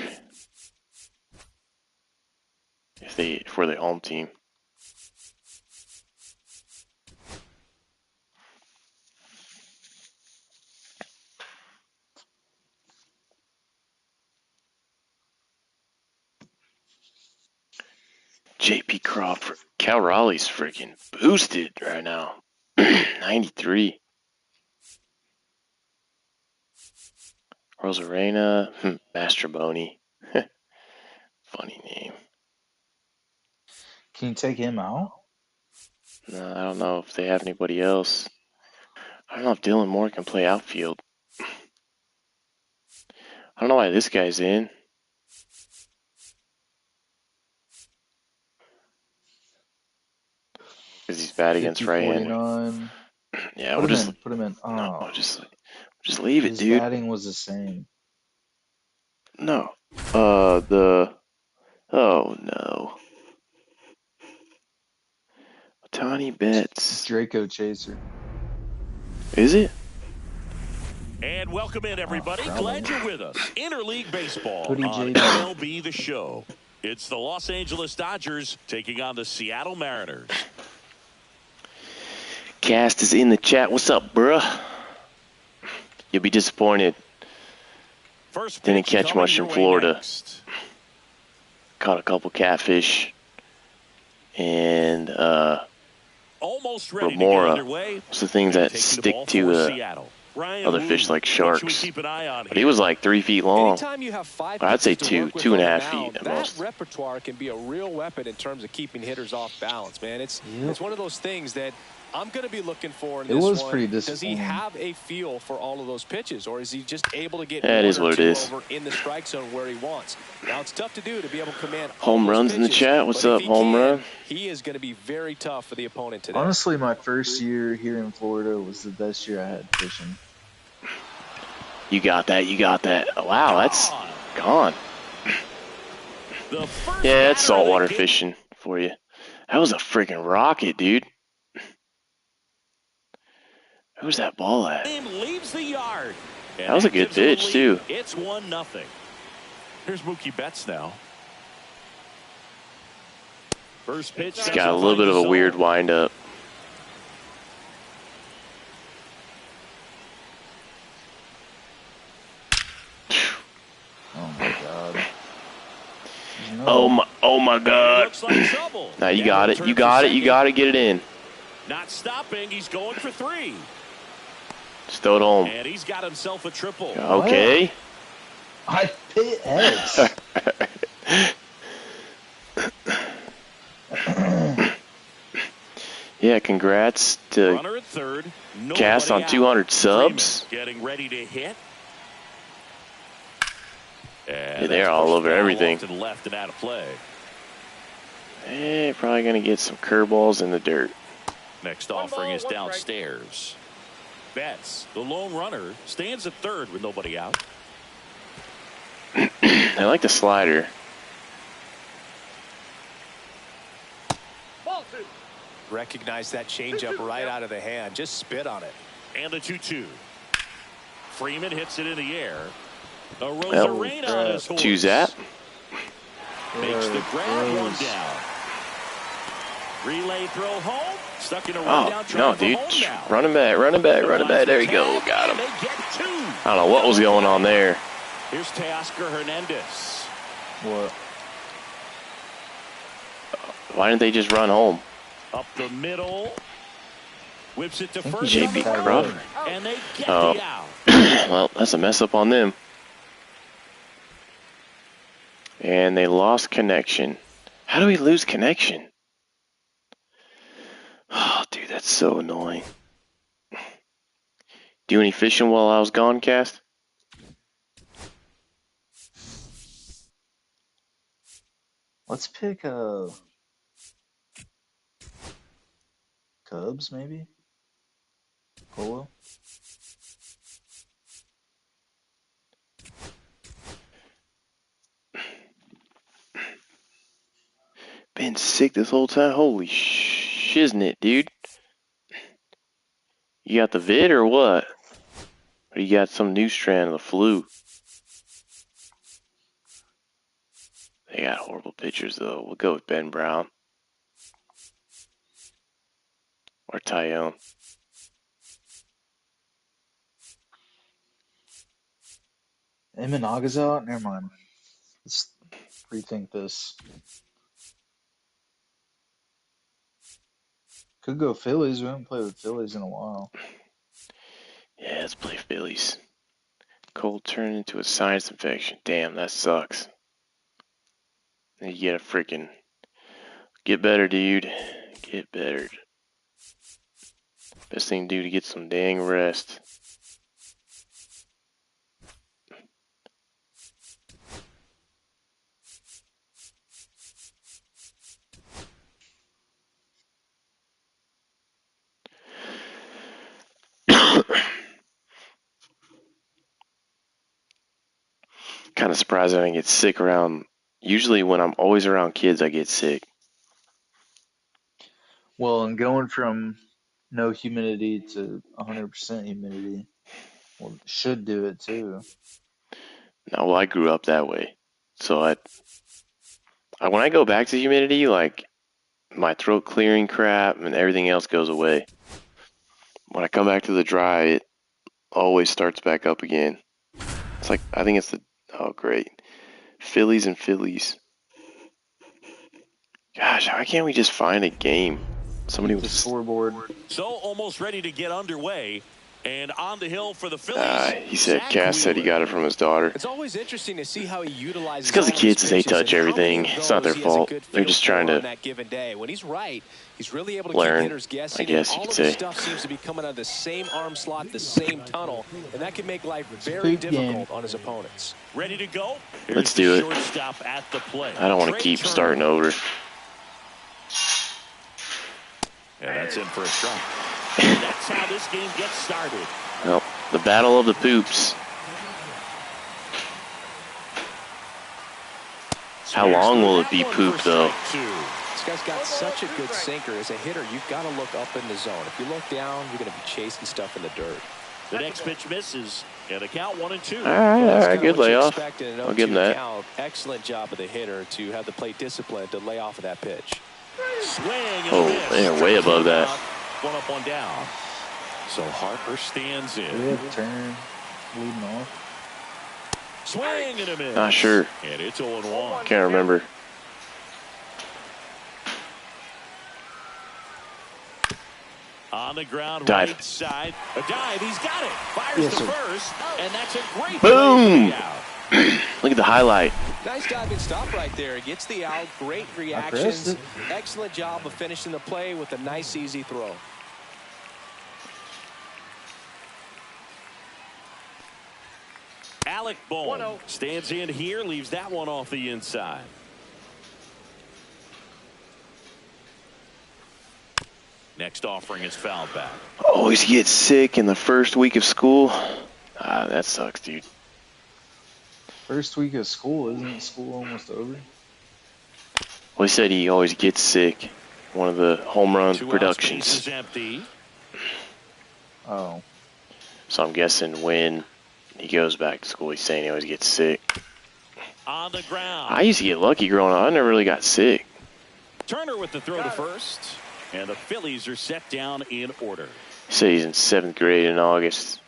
A: If we're the home team. J.P. Crawford. Cal Raleigh's freaking boosted right now. 93. Rosarena. Mastroboni. Funny name.
B: Can you take him out?
A: No, I don't know if they have anybody else. I don't know if Dylan Moore can play outfield. I don't know why this guy's in. Because he's bad against
B: 50,
A: right-handed.
B: 49.
A: Yeah,
B: Put
A: we'll
B: him
A: just
B: in. Put him in.
A: no,
B: Oh,
A: just leave it,
B: his
A: dude.
B: batting was the same.
A: No. Oh no. Tiny Betts.
B: Draco Chaser.
A: Is it?
C: And welcome in, everybody. Glad you're with us. Interleague Baseball
B: Hoodie
C: on
B: JD.
C: MLB The Show. It's the Los Angeles Dodgers taking on the Seattle Mariners.
A: Cast is in the chat. What's up, bruh? You'll be disappointed.
C: First
A: Didn't
C: pitch
A: catch
C: coming
A: much
C: your
A: in
C: way
A: Florida.
C: next.
A: Caught a couple catfish. And
C: Almost ready to get
A: remora.
C: underway.
A: What's the things
C: And
A: that
C: taking the
A: stick
C: ball
A: to
C: for Seattle. Ryan
A: other
C: Wu.
A: fish like
C: What should we
A: sharks?
C: keep an eye on
A: But he
C: here?
A: was like 3 feet long.
D: Anytime you have 5
A: I'd say
D: pitches to work with
A: 2.5
D: on the
A: feet
D: mound,
A: at
D: that
A: most.
D: repertoire can be a real weapon in terms of keeping hitters off balance, man. It's one of those things that I'm going to be looking for in
B: It
D: this
B: was
D: one.
B: pretty
D: Does he
B: disappointing.
D: have a feel for all of those pitches, or is he just able to get
A: Yeah, it
D: one
A: is
D: or
A: what it
D: two
A: is.
D: over in the strike zone where he wants? Now, it's tough to do to be able to command all
A: Home
D: those
A: runs in the
D: pitches,
A: chat. What's
D: but if
A: up,
D: he
A: home
D: can,
A: run?
D: he is going to be very tough for the opponent today.
B: Honestly, my first year here in Florida was the best year I had fishing.
A: You got that. You got that. Wow, that's gone.
C: The first
A: Yeah, that's
C: batter
A: saltwater
C: of the game.
A: fishing for you. That was a freaking rocket, dude. Who's that ball at?
C: Leaves the yard. And
A: That was a good
C: gives him the
A: pitch,
C: lead.
A: too.
C: It's 1-0. Here's Mookie Betts now. First pitch.
A: He's got a little bit of a weird windup.
B: Oh my god.
A: Oh my god.
C: Looks like trouble.
A: Now you got it. You got it. You got to get it in.
C: Not stopping. He's going for 3.
A: Just throw it home.
C: And he's got himself a triple.
A: Okay.
B: I pit X.
A: Yeah, congrats to
C: Runner at third.
A: Cast on 200 subs.
C: Freeman getting ready to hit.
A: Yeah, they're all over everything.
C: To the left and out of play.
A: Probably going to get some curveballs in the dirt.
C: Next offering is downstairs. Betts, the lone runner, stands at third with nobody out.
A: I like the slider.
D: Recognize that changeup right out of the hand. Just spit on it.
C: And the 2-2. Freeman hits it in the air. A Rosarena on his horse.
A: Choose that.
C: Makes the grab, one down. Relay throw home. Stuck in a rundown.
A: No, dude. Running back. There you go. Got him. I don't know what was going on there.
C: Here's Teoscar Hernandez.
B: What?
A: Why didn't they just run home?
C: Up the middle. Whips it to first.
A: J.P. Crawford.
C: And they get the out.
A: Well, that's a mess up on them. And they lost connection. How do we lose connection? Oh, dude, that's so annoying. Do any fishing while I was gone, Cast?
B: Let's pick Cubs, maybe? Polo?
A: Been sick this whole time. Holy shiznit, dude. You got the vid or what? Or you got some new strand of the flu? They got horrible pitchers, though. We'll go with Ben Brown. Or Tyone.
B: Imanaga's out? Never mind. Let's rethink this. Could go Phillies. We haven't played with Phillies in a while.
A: Yeah, let's play Phillies. Cold turned into a sinus infection. Damn, that sucks. You get a freaking... Get better, dude. Get better. Best thing to do to get some dang rest. Kind of surprised I didn't get sick around. Usually when I'm always around kids, I get sick.
B: Well, and going from no humidity to 100% humidity, well, should do it too.
A: Now, well, I grew up that way. So when I go back to humidity, like, my throat clearing crap and everything else goes away. When I come back to the dry, it always starts back up again. It's like, I think it's the... Oh, great. Phillies and Phillies. Gosh, why can't we just find a game? Somebody
B: The
A: was...
B: scoreboard.
C: So almost ready to get underway. And on the hill for the Phillies.
A: He said,
C: Zach
A: Cass said he
C: Wheeler.
A: got it from his daughter.
D: It's always interesting to see how he utilizes.
A: It's because the
D: all
A: kids,
D: his
A: they
D: pitches
A: touch
D: and how
A: everything.
D: many of
A: It's not
D: those
A: their
D: he has a
A: fault.
D: good
A: They're
D: feel
A: just
D: for
A: trying
D: on
A: to
D: that given day. When he's right, he's really able to
A: learn,
D: keep hitters guessing.
A: I guess
D: and
A: you
D: all
A: could
D: of
A: say.
D: his stuff seems to be coming out of the same arm slot, the same tunnel, and that can make life very
B: Big
D: difficult
B: game.
D: on his opponents.
C: Ready to go?
A: Let's
C: Here's
A: do
C: the
A: it.
C: Shortstop at the plate.
A: I don't want to
C: Trey
A: keep
C: Turner.
A: starting over.
C: And that's in for a strike. And that's how this game gets started.
A: Well, the battle of the poops. How long will it be poop, though?
D: This guy's got such a good sinker. As a hitter, you've got to look up in the zone. If you look down, you're going to be chasing stuff in the dirt.
C: The next pitch misses. And a count 1-2.
A: All right, good layoff. I'll give him that.
D: Excellent job of the hitter to have the plate discipline to lay off of that pitch.
C: Swing and
A: Oh,
C: a miss.
A: they're way above that.
C: One up, one down. So Harper stands in.
B: We have Turner leading off.
C: Swing and a miss.
A: Not sure.
C: And it's 0-1.
A: Can't remember.
C: On the ground,
A: Dive.
C: right side. A dive. He's got it. Fires
B: Yes,
C: to
B: sir.
C: first. And that's a great
A: Boom.
C: play for the out.
A: Look at the highlight.
D: Nice diving stop right there. Gets the out. Great reactions. Excellent job of finishing the play with a nice, easy throw.
C: Alec Bohm stands in here, leaves that one off the inside. Next offering is fouled back.
A: Always get sick in the first week of school. That sucks, dude.
B: First week of school, isn't school almost over?
A: Well, he said he always gets sick. One of the home run
C: Two outs,
A: productions.
C: bases empty.
B: Oh.
A: So I'm guessing when he goes back to school, he's saying he always gets sick.
C: On the ground.
A: I used to get lucky growing up. I never really got sick.
C: Turner with the throw to first. And the Phillies are set down in order.
A: He said he's in 7th grade in August.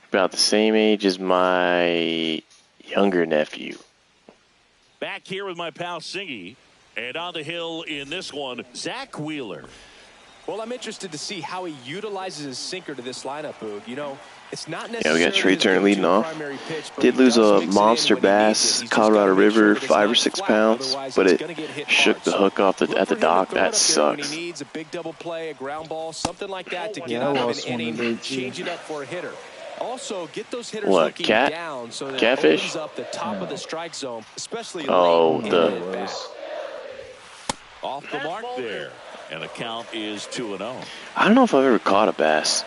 A: About the same age as my younger nephew.
C: Back here with my pal Singy. And on the hill in this one, Zach Wheeler.
D: Well, I'm interested to see how he utilizes his sinker to this lineup, Boog. You know, it's not
A: Yeah,
D: necessarily
A: we got Trey
D: his
A: Turner leading
D: go-to
A: off.
D: primary pitch, but
A: Did
D: he
A: lose
D: does
A: a
D: mix it in
A: monster
D: when he needs it.
A: bass,
D: He's just
A: Colorado
D: gotta make sure
A: River,
D: that it's
A: 5 or
D: not
A: 6
D: flat,
A: pounds,
D: otherwise
A: but
D: it's
A: it
D: gonna get hit
A: shook
D: hard.
A: the hook off
D: Look
A: at the
D: for him to
A: dock.
D: throw it
A: That
D: up there when
A: sucks.
D: he needs a big double play, a ground ball, something like that to get
B: Yeah, I
D: out of
B: lost
D: an
B: one
D: inning,
B: today, too.
D: change it up for a hitter. Also, get those hitters
A: What,
D: looking
A: cat?
D: down so that
A: Catfish?
D: it opens up the top of
B: No.
D: the strike zone, especially
A: Oh,
D: late in
A: the-
D: the at-bat.
C: Off the mark there. And the count is 2-0.
A: I don't know if I've ever caught a bass.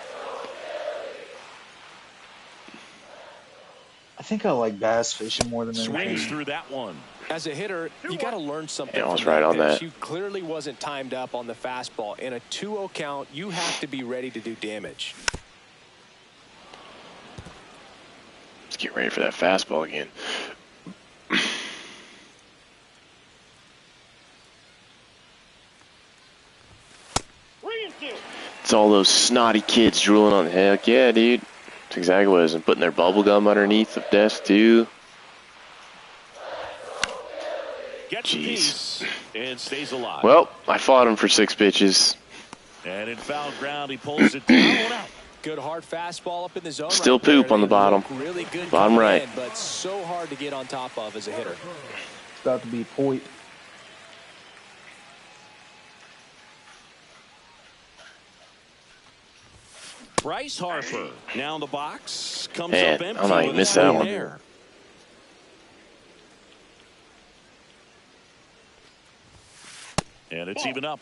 B: I think I like bass fishing more than
C: Swings
B: anything.
C: through that one.
D: As a hitter, you got to learn something.
A: Yeah, I was
D: from
A: right on
D: pitch.
A: that.
D: You clearly wasn't timed up on the fastball. In a 2-0 count, you have to be ready to do damage.
A: Let's get ready for that fastball again. It's all those snotty kids drooling on the heck. Yeah, dude. That's exactly what it is. And putting their bubble gum underneath the desk, too.
C: Gets a
A: Jeez.
C: piece and stays alive.
A: Well, I fought him for 6 pitches.
C: And in foul ground, he pulls it down. One out.
D: Good hard fastball up in the zone.
A: Still
D: right
A: poop
D: there.
A: on the
D: They
A: bottom.
D: look really good
A: Bottom right.
D: in, but so hard to get on top of as a hitter.
B: It's about to be point.
C: Bryce Harper now in the box. Comes
A: Man,
C: up empty.
A: I might miss that one.
C: There. And it's even up.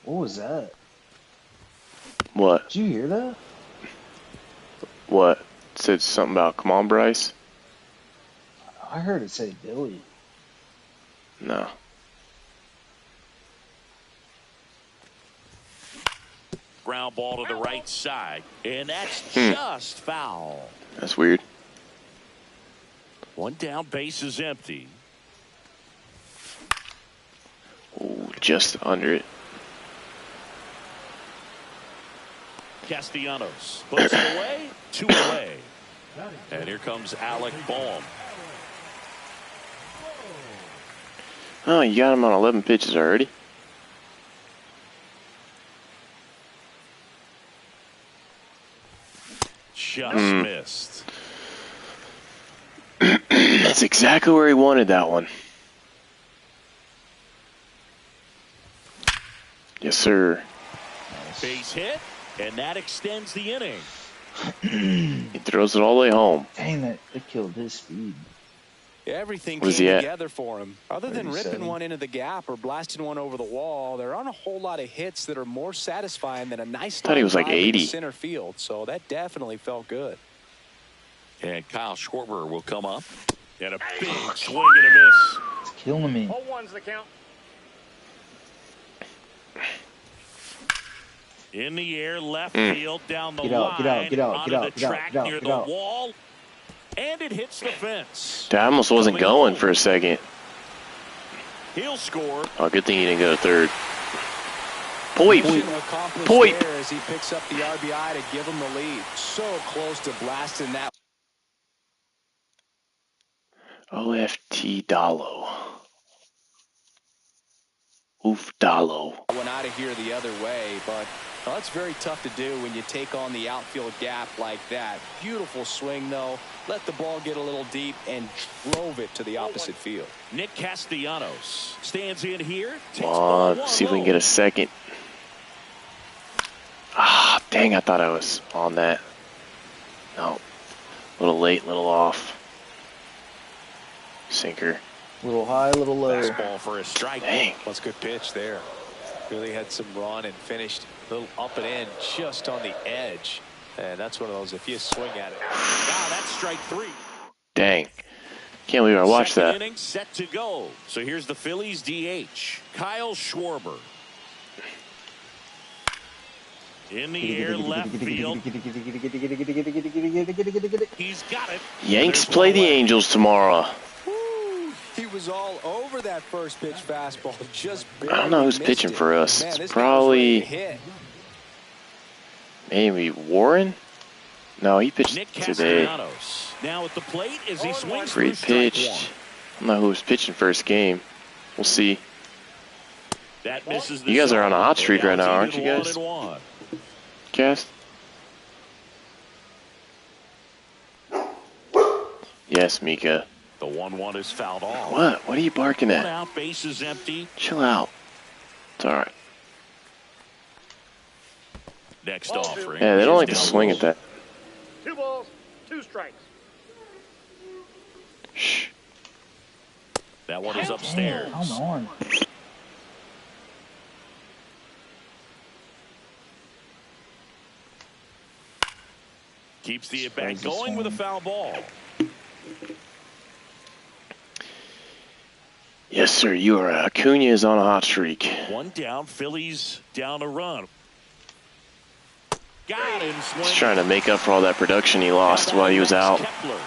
B: What was that?
A: What?
B: Did you hear that?
A: What? Said something about, come on, Bryce?
B: I heard it say Billy.
A: No.
C: Ground ball to the right side. And that's just foul.
A: That's weird.
C: One down, base is empty.
A: Oh, just under it.
C: Castellanos puts it away. 2 away. And here comes Alec Bohm.
A: Oh, you got him on 11 pitches already?
C: Just missed.
A: That's exactly where he wanted that one. Yes, sir.
C: Base hit, and that extends the inning.
A: He throws it all the way home.
B: Dang, that it killed his speed.
D: Everything
A: Where's
D: came
A: he at?
D: together for him. Other than
B: 37.
D: ripping one into the gap or blasting one over the wall, there aren't a whole lot of hits that are more satisfying than a nice
A: Thought he was like
D: drive into
A: 80.
D: center field. So that definitely felt good.
C: And Kyle Schwarber will come up. And a big swing and a miss.
B: It's killing me.
E: 0-1's the count.
C: In the air, left field, down the
B: Get
C: line,
B: out, get out, get out,
C: onto
B: get out,
C: the
B: get out,
C: track
B: get out,
C: near
B: get
C: the
B: out.
C: wall, and it hits the fence.
A: Dude, I almost wasn't
C: Coming
A: going
C: home.
A: for a second.
C: He'll score.
A: Oh, good thing he didn't go to third. Poip.
D: Mission accomplished
A: Poip.
D: there as he picks up the RBI to give him the lead. So close to blasting that.
A: OFT Dalo. Oof Dalo.
D: Went out of here the other way, but well, that's very tough to do when you take on the outfield gap like that. Beautiful swing, though. Let the ball get a little deep and drove it to the opposite field.
C: Nick Castellanos stands in here.
A: Come on, see if we can get a second. Ah, dang, I thought I was on that. No. A little late, a little off. Sinker.
B: A little high, a little low.
C: Fastball for a strike.
A: Dang.
D: That's a good pitch there. Really had some run and finished a little up and in just on the edge. And that's one of those, if you swing at it.
C: Wow, that's strike 3.
A: Dang. Can't believe I watched
C: Second
A: that.
C: inning set to go. So here's the Phillies DH, Kyle Schwarber. In the air, left field. He's got it.
A: Yanks play the Angels tomorrow.
D: Woo, he was all over that first pitch fastball. Just
A: I don't know who's
D: barely
A: pitching
D: missed
A: for
D: it.
A: us.
D: Man,
A: It's
D: this guy was ready to
A: probably
D: hit.
A: maybe Warren? No, he pitched
C: Nick
A: today.
C: Castellanos now at the plate as he swings
A: Free
C: through strike
A: pitched.
C: 1.
A: I don't know who was pitching first game. We'll see.
C: That misses the
A: You guys are
C: zone.
A: on a hot streak right
C: Now
A: now,
C: it's
A: aren't you
C: even
A: guys?
C: 1-1.
A: Cast? Yes, Mika.
C: The 1-1 is fouled off.
A: What? What are you barking
C: One
A: at?
C: out, base is empty.
A: Chill out. It's alright.
C: Next offering.
A: Yeah, they don't like to
C: is
A: swing at that.
E: 2 balls, 2 strikes.
A: Shh.
C: That one is upstairs.
B: Come on.
C: Keeps the at-bat going with a foul ball.
A: Yes, sir. You are. Acuna is on a hot streak.
C: One down, Phillies down a run. Got him.
A: He's trying to make up for all that production he lost while he was out
C: Kepler.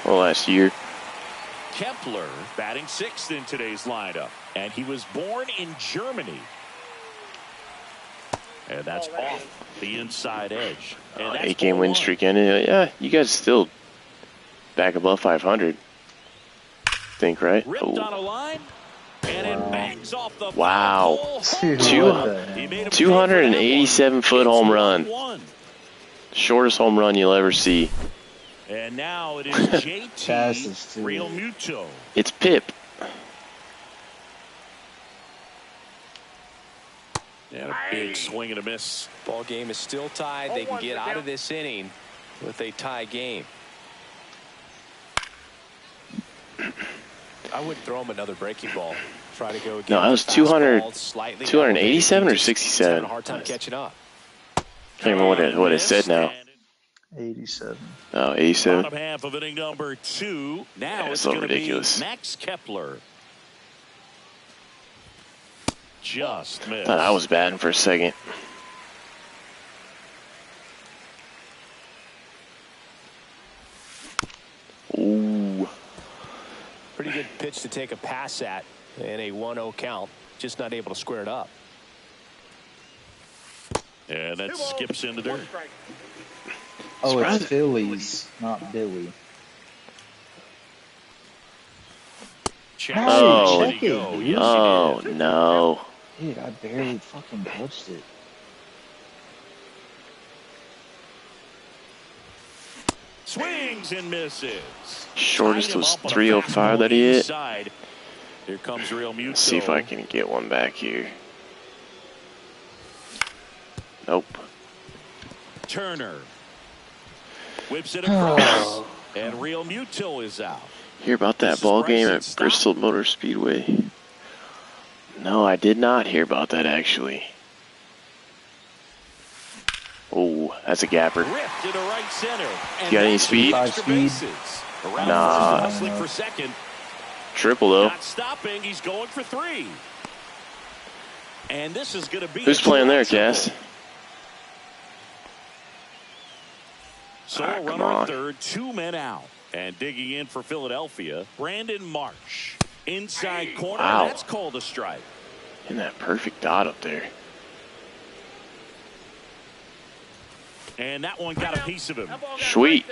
A: last year.
C: Kepler batting 6th in today's lineup. And he was born in Germany. And that's off the inside edge. And that's
A: 8-game win streak ended. Yeah, you guys still back above 500. Think, right?
C: Ripped on a line, and it bangs off the
A: wow.
B: Dude,
A: 287-foot home run. Shortest home run you'll ever see.
C: And now it is JT Real Muto.
A: It's Pip.
C: And a big swing and a miss.
D: Ball game is still tied. They can get out of this inning with a tie game. I wouldn't throw him another breaking ball. Try to go again.
A: No, that was 287 or 67.
D: A hard time catching up.
A: Can't remember what it said now.
B: 87.
A: Oh, 87.
C: Bottom half of inning number 2. Now
A: Yeah,
C: it's
A: so
C: going to be
A: ridiculous.
C: Max Kepler. Just missed.
A: Thought I was batting for a second. Ooh.
D: Pretty good pitch to take a pass at in a 1-0 count. Just not able to square it up.
C: And that skips into dirt.
B: Oh, it's Phillies, not Billy.
A: Oh,
B: check it, dude.
A: Oh, no.
B: Dude, I barely fucking touched it.
C: Swings and misses.
A: Shortest was 305 that he hit.
C: Here comes Real Muto.
A: Let's see if I can get one back here. Nope.
C: Turner whips it across, and Real Muto is out.
A: Hear about that ball game at Bristol Motor Speedway? No, I did not hear about that actually. Oh, that's a gapper.
C: Ripped into right center.
A: You got any speed? Nah.
C: For second.
A: Triple though.
C: Not stopping. He's going for 3. And this is going to be.
A: Who's playing there, Cass?
C: So
A: Ah,
C: a runner at third, 2 men out. And digging in for Philadelphia, Brandon Marsh. Inside corner,
A: wow.
C: That's called a strike.
A: In that perfect dot up there.
C: And that one got a piece of him.
A: Sweet.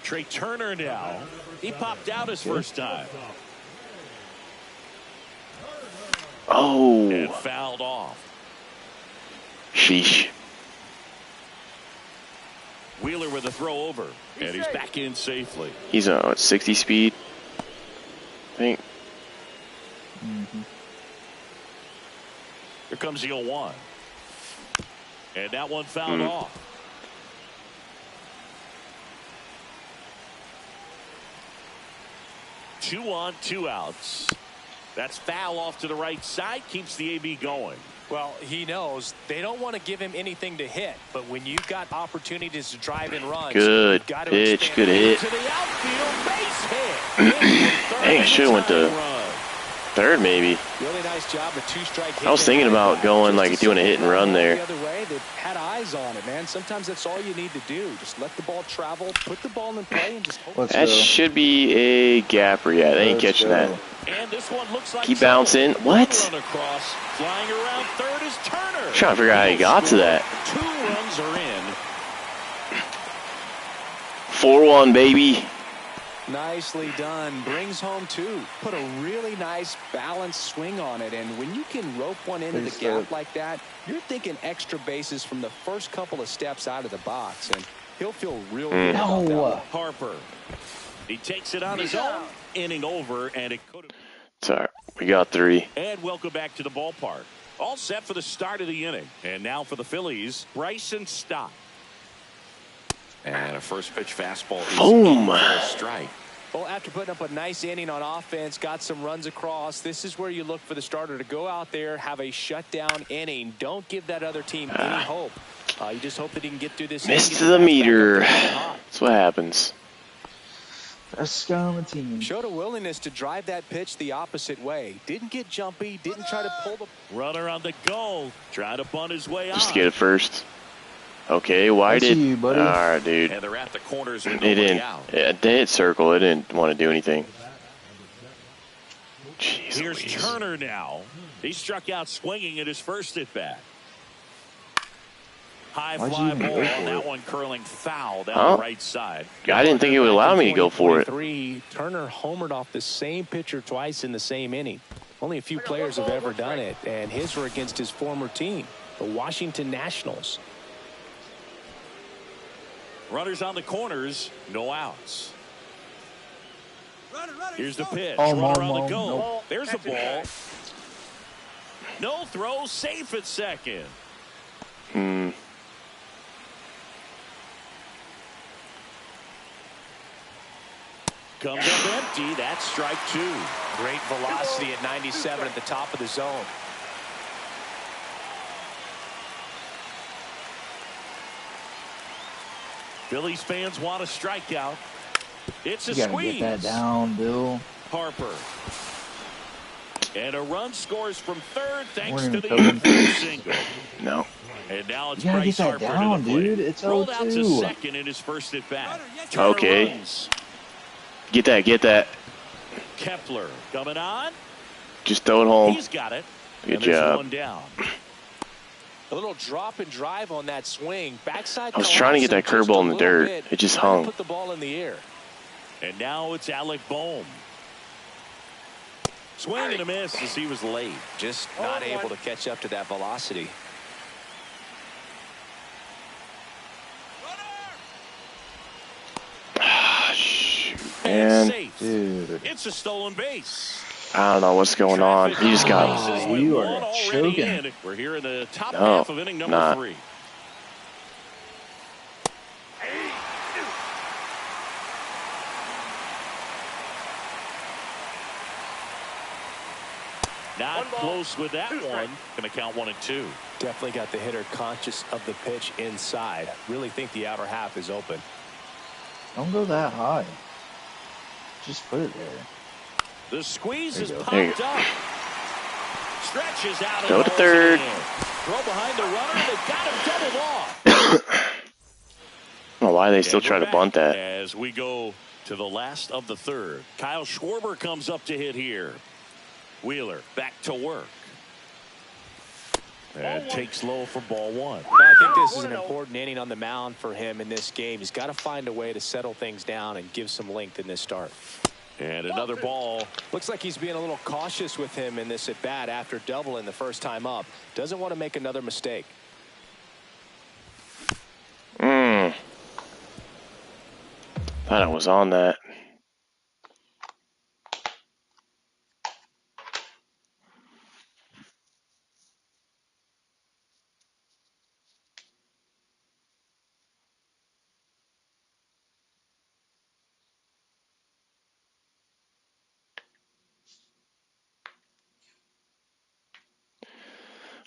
C: Trey Turner now. He popped out his first time.
A: Oh.
C: And fouled off.
A: Sheesh.
C: Wheeler with a throw over. And he's back in safely.
A: He's on 60 speed, I think.
C: Here comes the 0-1. And that one fouled off. Two on, 2 outs. That's foul off to the right side. Keeps the AB going.
D: Well, he knows they don't want to give him anything to hit, but when you've got opportunities to drive in runs,
A: Good
D: you've got to
A: pitch, good hit.
C: To the outfield, base hit.
A: Dang, I should have went to third maybe.
D: Really nice job with 2-strike.
A: I was thinking about going like doing a hit and run there.
F: The other way, they've had eyes on it, man. Sometimes that's all you need to do. Just let the ball travel, put the ball in play, and just hope.
A: That should be a gapper. Yeah, they ain't catching that.
C: And this one looks like
A: Keep bouncing. What?
C: Across, flying around third is Turner.
A: Trying to figure out how he got to that.
C: 2 runs are in.
A: 4-1, baby.
F: Nicely done. Brings home 2. Put a really nice balanced swing on it. And when you can rope one into the gap like that, you're thinking extra bases from the first couple of steps out of the box. And he'll feel real good about that.
C: Harper. He takes it on his own. Inning over, and it could have.
A: It's all right. We got 3.
C: And welcome back to the ballpark. All set for the start of the inning. And now for the Phillies, Bryson Stott. And a first pitch fastball is
A: Boom.
C: for a strike.
D: Well, after putting up a nice inning on offense, got some runs across, this is where you look for the starter to go out there, have a shutdown inning. Don't give that other team any hope. You just hope that he can get through this.
A: Missed the meter. That's what happens.
B: Best guy on the team.
D: Showed a willingness to drive that pitch the opposite way. Didn't get jumpy. Didn't try to pull the
C: runner on the goal. Trying to bunt his way
A: Just
C: on.
A: get it first. Okay, why did?
B: you, buddy.
A: All right, dude.
C: And they're at the corners with
A: They
C: nobody
A: didn't.
C: out.
A: Yeah, they hit circle. It didn't want to do anything. Jeez
C: Here's
A: Louise.
C: Turner now. He struck out swinging at his first at bat. High fly ball on that one, curling foul down the right side.
A: I didn't think he would allow me to go for it.
D: Turner homered off the same pitcher twice in the same inning. Only a few players have ever done it, and his were against his former team, the Washington Nationals.
C: Runners on the corners, no outs. Here's the pitch.
B: Oh,
C: Runner on the go.
B: Nope.
C: There's the ball. No throw, safe at second. Comes up empty. That's strike 2.
D: Great velocity at 97 at the top of the zone.
C: Phillies fans want a strikeout. It's a
B: You gotta
C: squeeze.
B: get that down, Bill.
C: Harper. And a run scores from third thanks
B: We're
C: to the
B: gonna
C: infield single.
A: No.
C: And now it's
B: You gotta
C: Bryce
B: get that
C: Harper
B: down,
C: to the plate.
B: dude. It's
C: Rolled out to
B: 0-2.
C: second in his first at bat. Turner
A: Okay.
C: runs.
A: Get that.
C: Kepler coming on.
A: Just throw it home.
C: He's got it.
A: Good
C: And there's
A: job.
C: one down.
D: A little drop and drive on that swing. Backside.
A: I was trying to get that
D: collapsing
A: curveball in
D: just
A: the
D: a little
A: dirt.
D: bit.
A: It just
D: Trying to
A: hung.
D: Put the ball in the air.
C: And now it's Alec Bohm. Swing and a miss as he was late.
D: Just not able to catch up to that velocity.
A: Shoot,
C: And
A: man.
C: safe.
B: Dude.
C: It's a stolen base.
A: I don't know what's going on. He just got.
C: Bases
B: Oh,
C: with
B: you
C: one
B: are
C: already
B: choking.
C: in. We're here in the top
A: No,
C: half of inning number
A: not.
C: 3. Not close with that one. Going to count 1 and 2.
D: Definitely got the hitter conscious of the pitch inside. Really think the outer half is open.
B: Don't go that high. Just put it there.
C: The squeeze is
B: There you go.
A: There you
C: popped up. Stretches out. and
A: Go to
C: holds
A: third.
C: it in. Throw behind the runner. They've got him doubled off.
A: I don't know why they still
C: And
A: try
C: we're
A: to bunt
C: back
A: that.
C: As we go to the last of the third. Kyle Schwarber comes up to hit here. Wheeler back to work. And takes low for ball 1.
D: Well, I think this is an important inning on the mound for him in this game. He's got to find a way to settle things down and give some length in this start.
C: And another ball.
D: Looks like he's being a little cautious with him in this at bat after doubling the first time up. Doesn't want to make another mistake.
A: Thought I was on that.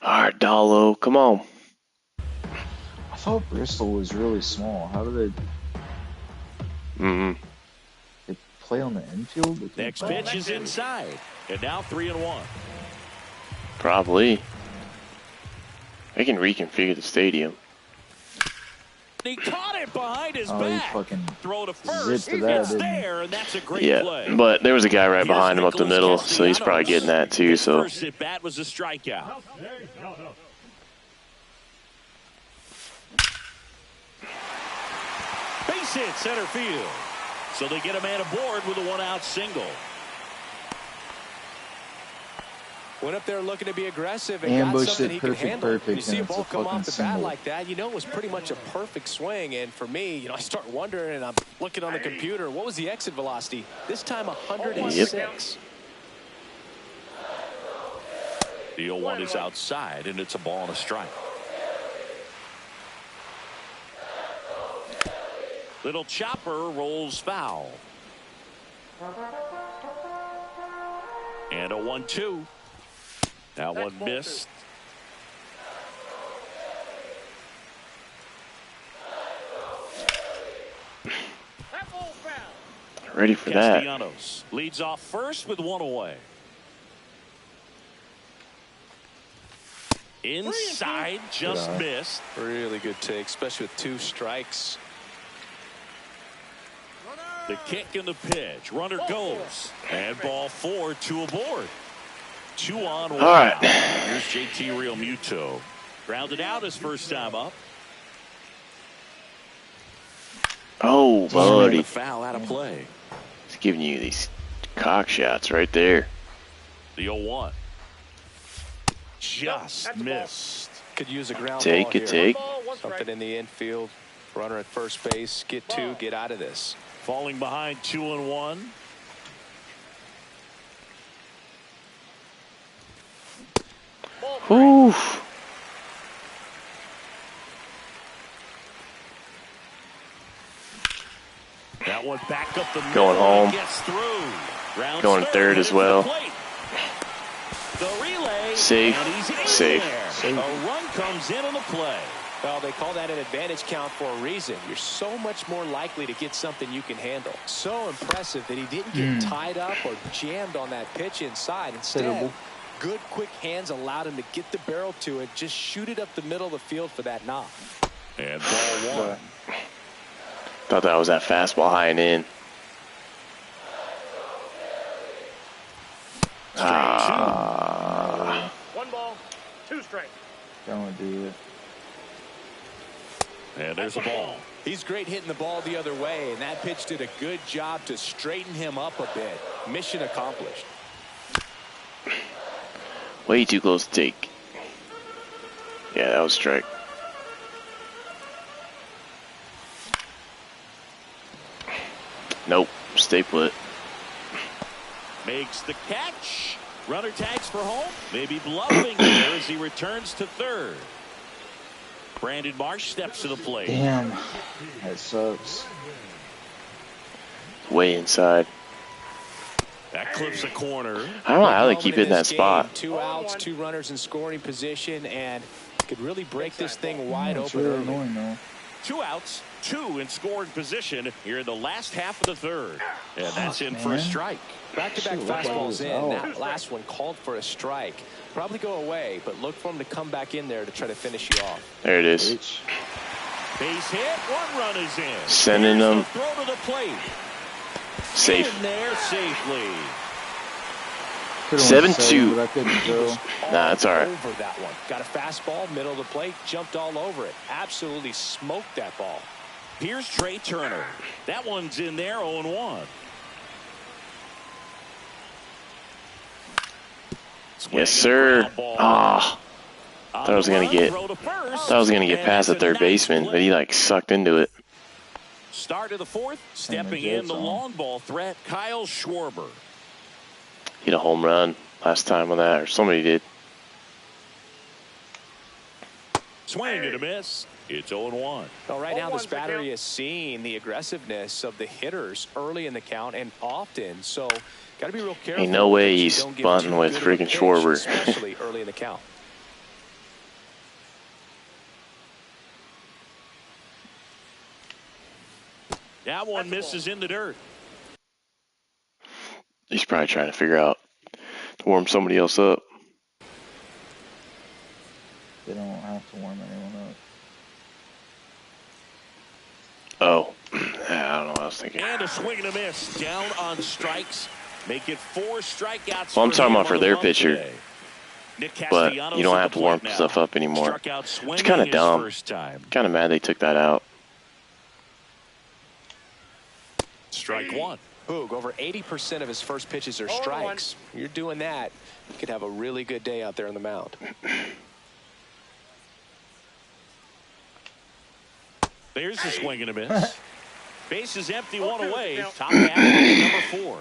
A: All right, Dallo, come on.
B: I thought Bristol was really small. How do they play on the infield? They can't
C: Next
B: play on
C: pitch
B: the-
C: is inside. And now 3-1.
A: Probably. They can reconfigure the stadium.
C: He caught it behind his
B: Oh, he
C: back.
B: fucking
C: Throw to
B: zipped
C: first.
B: to that,
C: It's
B: didn't he?
C: there, and that's a great
A: Yeah,
C: play.
A: but there was a guy right
C: Here's
A: behind him up the
C: Nicholas
A: middle, so he's probably
C: Castellanos.
A: getting that too.
C: His
A: So
C: first at bat was a strikeout. Base hit center field. So they get a man aboard with a 1-out single.
D: Went up there looking to be aggressive and got
B: Ambushed
D: something
B: it
D: he can handle.
B: perfect,
D: When you see a
B: and it's
D: ball
B: a
D: come
B: fucking
D: off the bat
B: single.
D: like that, you know it was pretty much a perfect swing. And for me, I start wondering, and I'm looking on the computer, what was the exit velocity? This time 106.
C: The 0-1 is outside, and it's a ball and a strike. Little chopper rolls foul. And a 1-2. That one missed.
A: ready for that.
C: Castellanos leads off first with 1 away. Inside, just missed.
D: Really good take, especially with 2 strikes.
C: The kick and the pitch. Runner goes. And ball 4, 2 aboard. 2 on, 1
A: All right.
C: out. Here's JT Realmuto. Grounded out his first time up.
A: Oh, buddy.
C: Foul out of play.
A: He's giving you these cock shots right there.
C: The 0-1. Just missed.
D: Could use a ground
A: Take
D: ball
A: it,
D: here.
A: take.
D: Something in the infield. Runner at first base. Get 2. Get out of this.
C: Falling behind 2-1.
A: Whew.
C: That one back up the
A: Going
C: middle.
A: home.
C: Gets through. Round
A: Going third as well.
C: The relay.
A: Safe.
C: And he's in
A: Safe.
C: there. A run comes in on the play.
D: Well, they call that an advantage count for a reason. You're so much more likely to get something you can handle. So impressive that he didn't get tied up or jammed on that pitch inside. Instead, good quick hands allowed him to get the barrel to it, just shoot it up the middle of the field for that knock.
C: And ball 1.
A: Thought that was that fastball high and in. Ah.
E: 1 ball, 2 strikes.
B: Don't do it.
C: And there's a ball.
D: He's great hitting the ball the other way, and that pitch did a good job to straighten him up a bit. Mission accomplished.
A: Way too close to take. Yeah, that was a strike. Nope. Stay put.
C: Makes the catch. Runner tags for home. Maybe bluffing there as he returns to third. Brandon Marsh steps to the plate.
B: Damn. That sucks.
A: Way inside.
C: That clips a corner.
A: I don't know how they keep hitting that spot.
D: 2 outs, 2 runners in scoring position, and could really break this thing wide
B: It's
D: open
B: really
D: early.
B: annoying though.
C: 2 outs, 2 in scoring position here in the last half of the third. And that's in for a strike.
D: Back-to-back
B: Shoot, look
D: fastballs
B: like
D: in.
B: it was out.
D: That last one called for a strike. Probably go away, but look for him to come back in there to try to finish you off.
A: There it is.
B: Bitch.
C: Base hit, 1 run is in.
A: Sending
C: Here's
A: them.
C: the throw to the plate.
A: Safe.
C: In there safely.
B: Could've
A: 7-2.
B: went 7, but I couldn't throw.
A: Nah, it's all right.
D: Over that one. Got a fastball, middle of the plate, jumped all over it. Absolutely smoked that ball.
C: Here's Trey Turner. That one's in there, 0-1.
A: Yes, sir. Ah. Thought I was gonna get past the third baseman, but he like sucked into it.
C: Start of the 4th, stepping in the long ball threat, Kyle Schwarber.
A: Hit a home run last time on that, or somebody did.
C: Swing and a miss. It's 0-1.
D: Well, right now this battery is seeing the aggressiveness of the hitters early in the count and often. So got to be real careful.
A: Ain't no way
D: that you
A: he's
D: don't give
A: bunting
D: too
A: with
D: good of a
A: freaking
D: pitch,
A: Schwarber.
D: especially early in the count.
C: That one misses in the dirt.
A: He's probably trying to figure out to warm somebody else up.
B: They don't have to warm anyone up.
A: Oh, I don't know what I was thinking.
C: And a swing and a miss. Down on strikes. Make it 4 strikeouts.
A: Well, I'm talking about
C: him
A: for
C: on the
A: their
C: month
A: pitcher.
C: today. Nick
A: But
C: Castellanos
A: you don't
C: at
A: have
C: the
A: to warm
C: plate now.
A: stuff up anymore.
C: Struck out swinging
A: It's kind of
C: his
A: dumb.
C: first time.
A: Kind of mad they took that out.
C: Strike 1.
D: Boog, over 80% of his first pitches are strikes. You're doing that, you could have a really good day out there on the mound.
C: There's the swing and a miss. Base is empty, 1 away. Top half of number 4.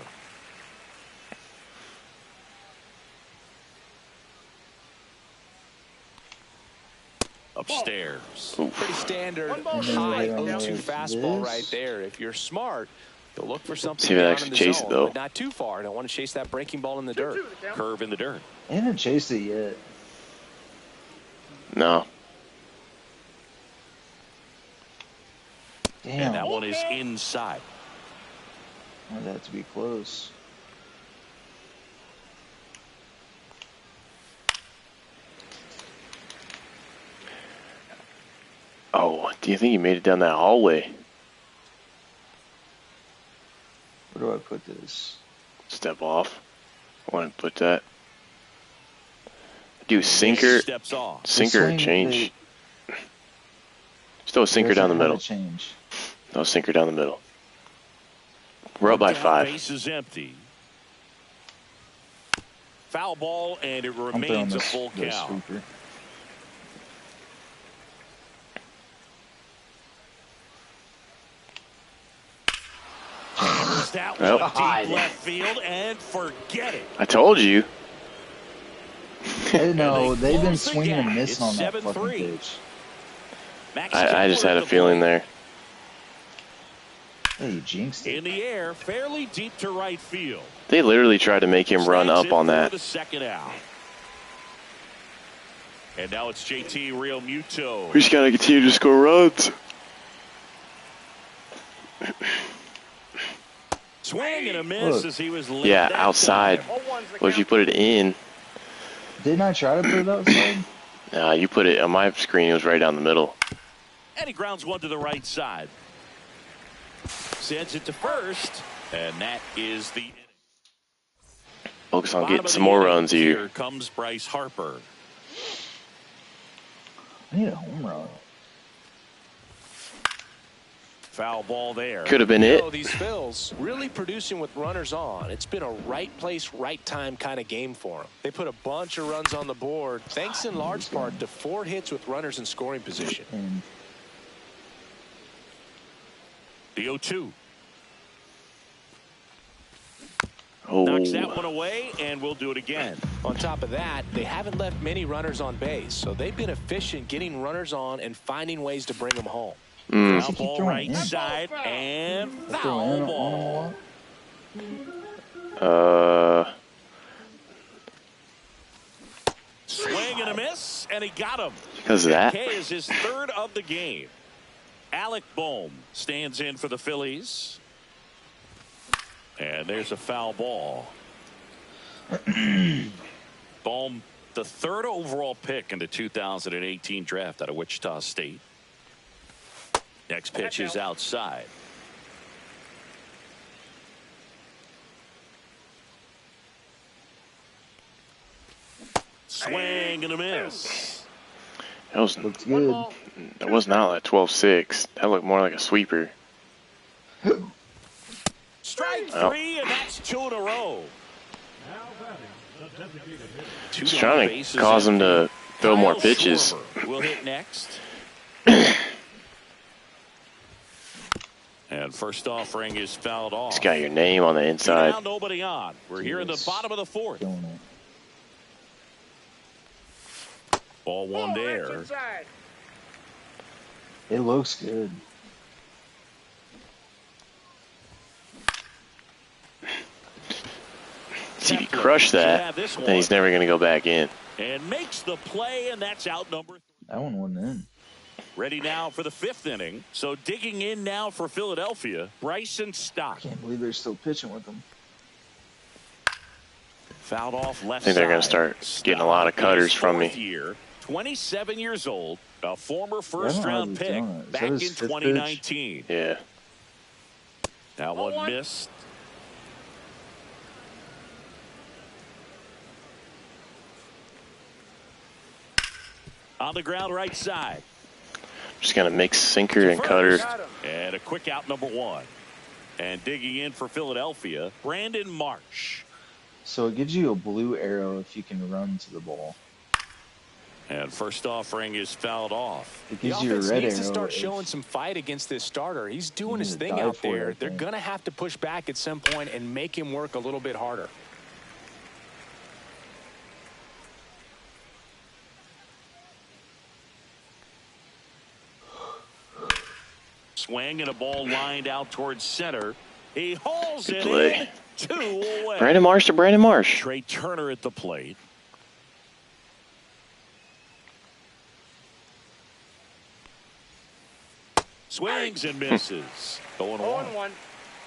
C: Upstairs.
D: Pretty standard high 0-2 fastball right there. If you're smart, you'll look for something
A: See if it
D: down
A: actually
D: in the
A: chase it,
D: zone,
A: though.
D: but not too far. Don't want to chase that breaking ball in the dirt.
C: Curve in the dirt.
B: They haven't chased it yet.
A: No.
B: Damn.
C: And that one is inside.
B: Wanted that to be close.
A: Oh, do you think he made it down that hallway?
B: Where do I put this?
A: Step off. I want to put that. Do sinker,
C: Steps off.
A: sinker or change. Still a sinker down the middle.
B: Change.
A: No sinker down the middle. We're up by 5.
C: Base is empty. Foul ball, and it remains a full count.
B: Sweeper.
C: That was a deep left field, and forget it.
A: I told you.
B: No, they've been swinging and missing on that fucking pitch.
A: I just had a feeling there.
B: Hey, you jinxed it.
C: In the air, fairly deep to right field.
A: They literally tried to make him run up on that.
C: The second out. And now it's JT Realmuto.
A: We just gotta continue to score runs.
C: Swing and a miss as he was late.
A: Yeah, outside. What if you put it in?
B: Didn't I try to put it outside?
A: Nah, you put it on my screen. It was right down the middle.
C: And he grounds one to the right side. Sends it to first, and that is the inning.
A: Focus on getting some more runs here.
C: Here comes Bryce Harper.
B: I need a home run.
C: Foul ball there.
A: Could have been it.
D: These Phils really producing with runners on. It's been a right place, right time kind of game for them. They put a bunch of runs on the board, thanks in large part to 4 hits with runners in scoring position.
C: The 0-2.
A: Oh.
C: Knocks that one away, and we'll do it again.
D: On top of that, they haven't left many runners on base, so they've been efficient getting runners on and finding ways to bring them home.
C: Foul ball right side, and foul ball. Swing and a miss, and he got him.
A: Because of that.
C: K is his 3rd of the game. Alec Bohm stands in for the Phillies. And there's a foul ball. Bohm, the 3rd overall pick in the 2018 draft out of Wichita State. Next pitch is outside. Swing and a miss.
A: That was
B: Looks good.
A: That was not like 12-6. That looked more like a sweeper.
C: Strike 3, and that's 2 in a row.
A: Just trying to cause him to throw more pitches.
C: We'll hit next. And first offering is fouled off.
A: It's got your name on the inside.
C: Now nobody on. We're here in the bottom of the 4th. Ball one there.
B: It looks good.
A: See, if he crushed that, then he's never going to go back in.
C: And makes the play, and that's out number 3.
B: That one wasn't in.
C: Ready now for the 5th inning. So digging in now for Philadelphia, Bryson Stott.
B: Can't believe they're still pitching with them.
C: Fouled off left
A: I think they're going to start getting a lot of cutters from me.
C: Year, 27 years old, a former first-round pick back in 2019.
A: Yeah.
C: That one missed. On the ground right side.
A: Just going to mix sinker and cutter.
C: And a quick out number 1. And digging in for Philadelphia, Brandon Marsh.
B: So it gives you a blue arrow if you can run to the ball.
C: And first offering is fouled off.
B: It gives
D: The
B: you a
D: offense
B: red
D: needs
B: arrow.
D: to start showing some fight against this starter. He's doing his thing out there. They're going to have to push back at some point and make him work a little bit harder.
C: Swing and a ball lined out towards center. He hauls it in. 2 away.
A: Brandon Marsh to Brandon Marsh.
C: Trey Turner at the plate. Swings and misses. 0-1.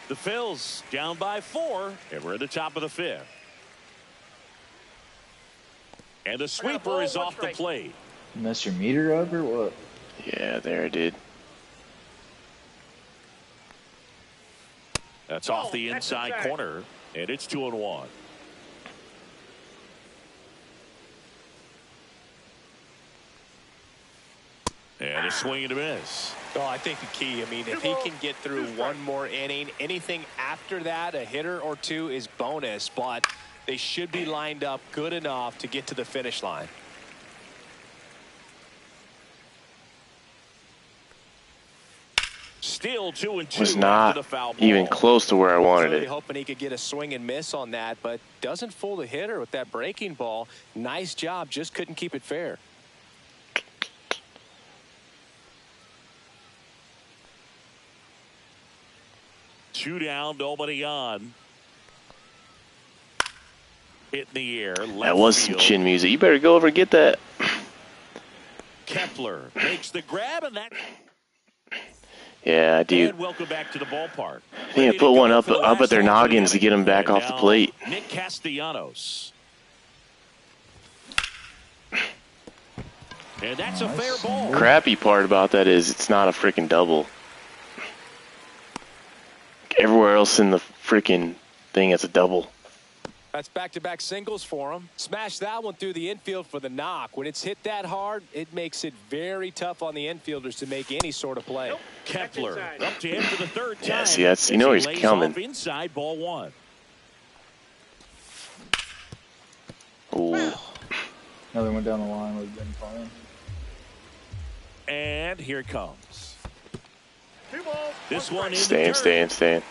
C: The Phils down by 4, and we're at the top of the 5th. And the sweeper is off the plate.
B: Mess your meter up or what?
A: Yeah, there it did.
C: That's off the inside corner, and it's 2-1. And a swing and a miss.
D: Oh, I think the key, I mean, if he can get through one more inning, anything after that, a hitter or two is bonus, but they should be lined up good enough to get to the finish line.
C: Still 2-2.
A: Was not even close to where I wanted
D: Really
A: it.
D: hoping he could get a swing and miss on that, but doesn't fool the hitter with that breaking ball. Nice job, just couldn't keep it fair.
C: Two down, nobody on. Hit in the air.
A: That was some chin music. You better go over and get that.
C: Kepler makes the grab, and that.
A: Yeah, dude.
C: And welcome back to the ballpark.
A: I think I put one up at their noggins to get them back off the plate.
C: Nick Castellanos. And that's a fair ball.
A: Crappy part about that is it's not a freaking double. Everywhere else in the freaking thing it's a double.
D: That's back-to-back singles for him. Smash that one through the infield for the knock. When it's hit that hard, it makes it very tough on the infielders to make any sort of play.
C: Kepler up to him for the third time.
A: Yeah, see, that's, you know he's coming.
C: Inside, ball one.
A: Ooh.
B: Another one down the line would have been fine.
C: And here it comes. This one is
A: Staying.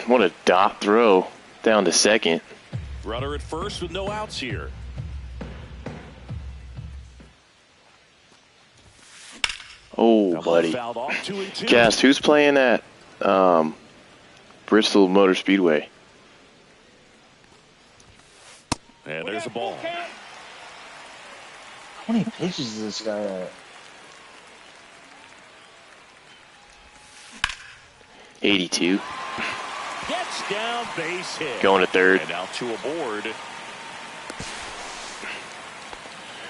A: What a dot throw down to second.
C: Runner at first with no outs here.
A: Oh, buddy. Cast, who's playing at Bristol Motor Speedway?
C: And there's a ball.
B: How many pitches is this guy at?
A: 82.
C: Gets down, base hit.
A: Going to third.
C: And now two aboard.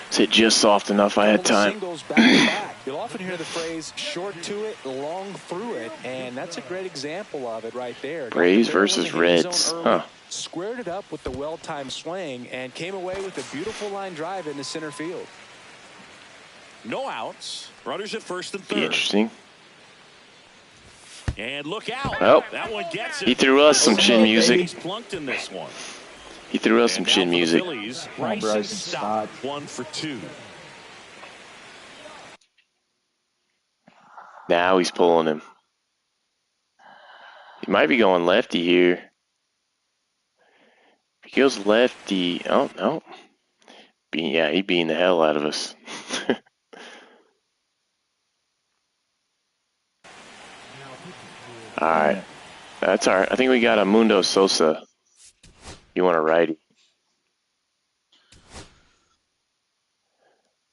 A: It's hit just soft enough. I had time.
D: Singles back to back. You'll often hear the phrase short to it, long through it, and that's a great example of it right there.
A: Braves versus Reds. Huh.
D: Squared it up with the well-timed swing and came away with a beautiful line drive into center field.
C: No outs. Runners at first and third.
A: Be interesting.
C: And look out.
A: Well,
C: that one gets it.
A: He threw us some chin music.
C: He's plunked in this one.
A: He threw us some chin music.
C: Bryson Stott, 1 for 2.
A: Now he's pulling him. He might be going lefty here. If he goes lefty, oh no. He'd beating the hell out of us. Alright. That's alright. I think we got a Mundo Sosa. You want a righty?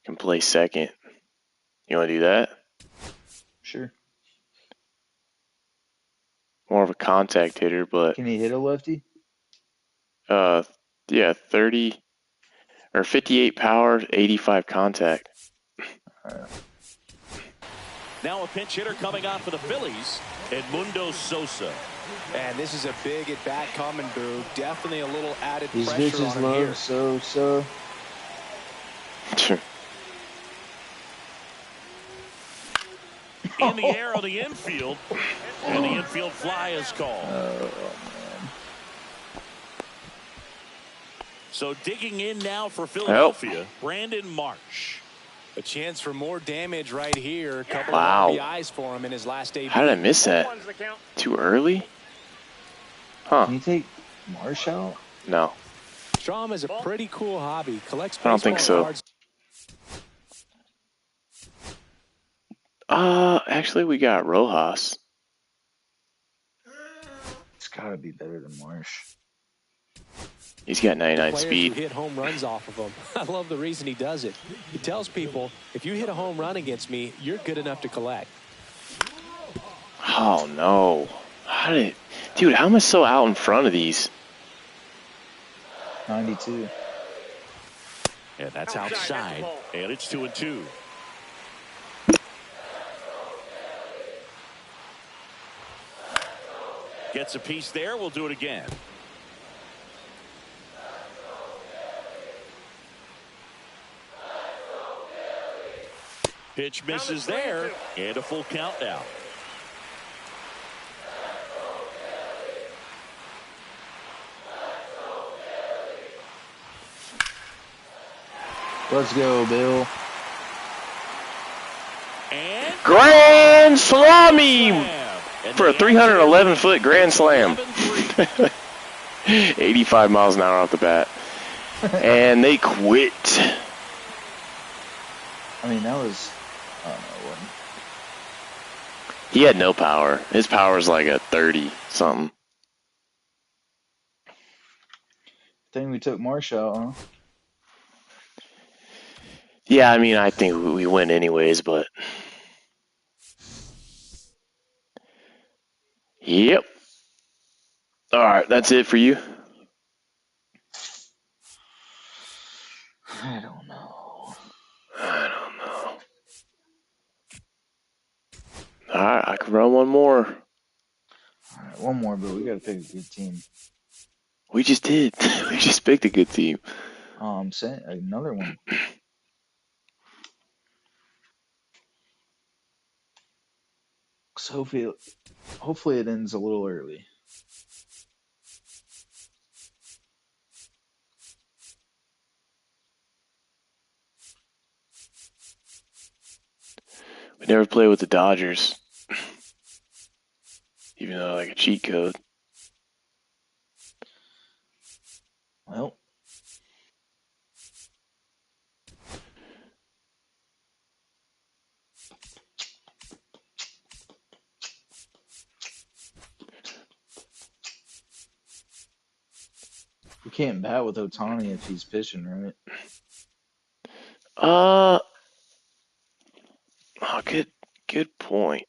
A: Can play second. You want to do that?
B: Sure.
A: More of a contact hitter, but
B: Can he hit a lefty?
A: yeah, 30 or 58 power, 85 contact.
C: Now a pinch hitter coming on for the Phillies, Edmundo Sosa.
D: And this is a big at-bat coming, Boo. Definitely a little added
B: These
D: pressure
B: bitches
D: on him
B: love
D: here.
B: so.
C: In the air on the infield, and the infield fly is called. So digging in now for Philadelphia, Brandon Marsh.
D: A chance for more damage right here. A couple
A: Wow.
D: of RBIs for him in his last debut.
A: How did I miss that? Too early? Huh.
B: Can you take Marsh out?
A: No.
D: Strom is a pretty cool hobby. Collects
A: I don't think
D: baseball
A: so.
D: cards.
B: Actually,
A: we got Rojas.
B: It's gotta be better than Marsh.
A: He's got 99
D: Players
A: speed.
D: who hit home runs off of him. I love the reason he does it. He tells people, if you hit a home run against me, you're good enough to collect.
A: Oh no. Dude, how am I so out in front of these?
B: 92.
C: And that's outside, and it's 2-2. Gets a piece there. We'll do it again. Pitch misses there, and a full count now.
B: Let's go, Bill.
C: And
A: Grand Salami for a 311-foot grand slam. 85 miles an hour off the bat. And they quit.
B: I mean, that was, I don't know, what.
A: He had no power. His power's like a 30-something.
B: I think we took Marsh out, huh?
A: Yeah, I mean, I think we win anyways, but... Yep. All right, that's it for you.
B: I don't know.
A: All right, I can run one more.
B: All right, one more, but we got to pick a good team.
A: We just did. We just picked a good team.
B: I'm saying another one. So hopefully it ends a little early.
A: We never played with the Dodgers. Even though like a cheat code.
B: Well, we can't bat with Otani if he's pitching, right?
A: Oh, good point.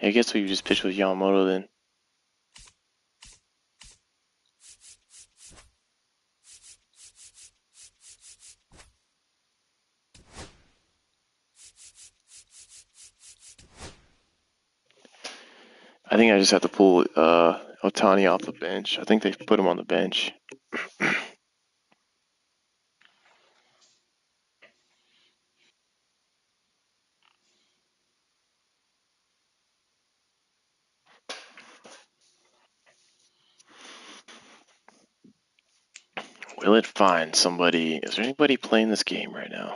A: I guess we just pitch with Yamamoto then. I think I just have to pull Otani off the bench. I think they put him on the bench. Will it find somebody? Is there anybody playing this game right now?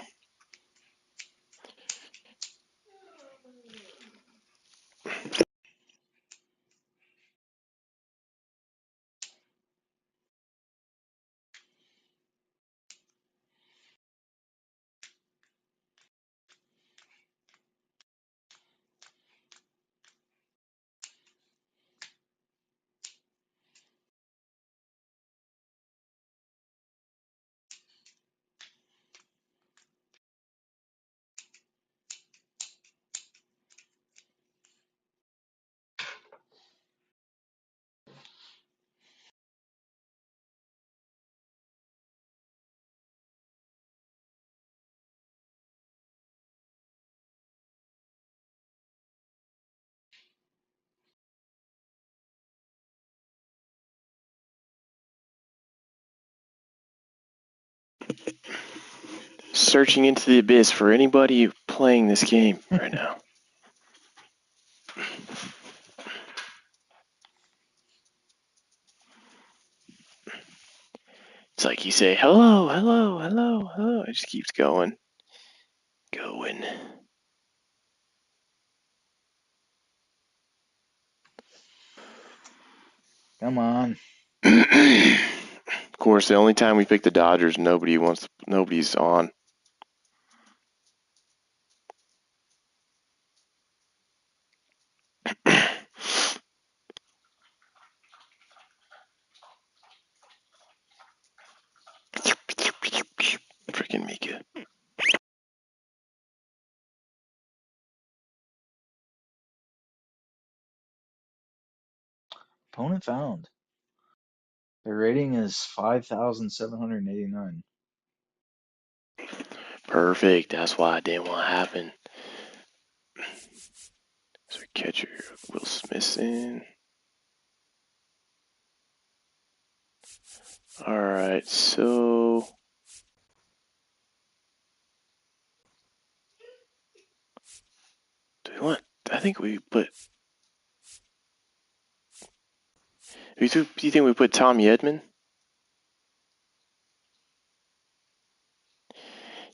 A: Searching into the abyss for anybody playing this game right now. It's like you say, hello, hello, hello, hello. It just keeps going.
B: Come on.
A: Of course, the only time we pick the Dodgers, nobody's on. Freaking Mika.
B: Opponent found. Their rating is 5,789.
A: Perfect. That's why I didn't want to happen. So catcher, Will Smith. this in. Alright, so do we want, I think we put, do you think we put Tommy Edman?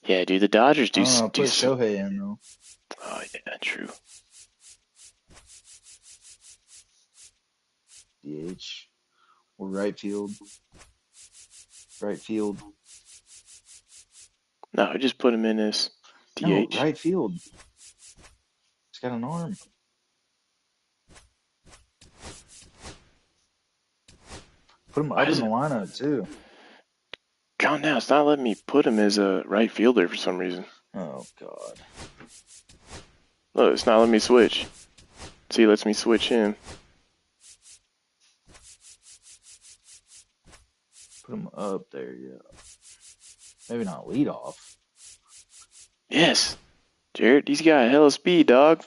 A: Yeah, dude, the Dodgers do
B: put Shohei in though.
A: Oh yeah, true.
B: DH or right field. Right field.
A: No, just put him in as DH.
B: No, right field. He's got an arm. Put him up in the lineup too.
A: God, now it's not letting me put him as a right fielder for some reason.
B: Oh God.
A: Look, it's not letting me switch. See, it lets me switch him.
B: Put him up there, yeah. Maybe not lead off.
A: Yes. Jared, he's got hella speed, dog.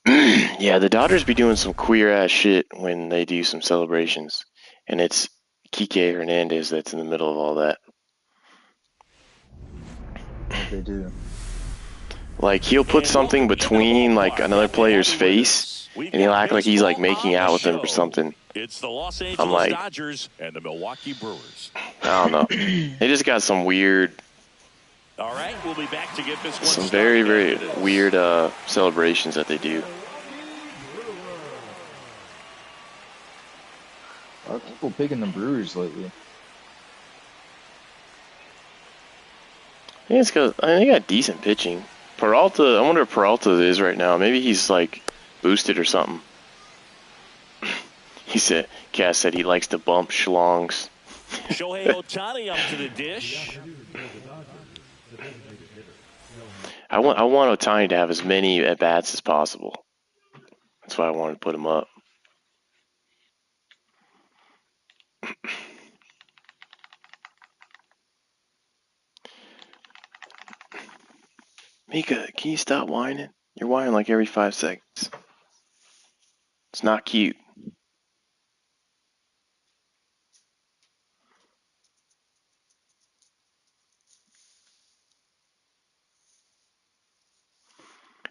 A: Yeah, the Dodgers be doing some queer ass shit when they do some celebrations. And it's Kike Hernandez that's in the middle of all that.
B: What they do.
A: Like, he'll put something between, like, another player's face, and he'll act like he's, like, making out with him or something.
C: It's the Los Angeles Dodgers and the Milwaukee Brewers.
A: I don't know. They just got some weird...
C: All right, we'll be back to get this one
A: some very, very weird celebrations that they do.
B: A lot of people picking the Brewers lately.
A: I think it's because they got decent pitching. Peralta, I wonder if Peralta is right now. Maybe he's like boosted or something. He said, Cass said he likes to bump schlongs.
C: Shohei Ohtani up to the dish.
A: I want Ohtani to have as many at bats as possible. That's why I wanted to put him up. Mika, can you stop whining? You're whining like every 5 seconds. It's not cute.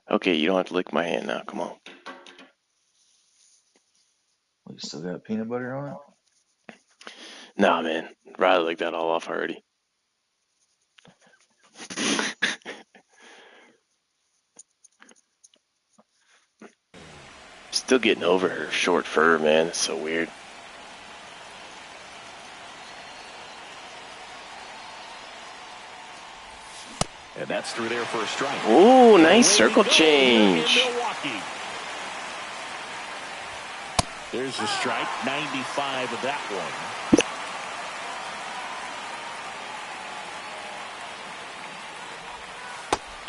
A: Okay, you don't have to lick my hand now. Come on.
B: Well, you still got peanut butter on it?
A: Nah, man. Rather lick that all off already. Still getting over her short fur, man. It's so weird.
C: And that's through there for a strike.
A: Ooh, nice circle change.
C: There's the strike, 95 of that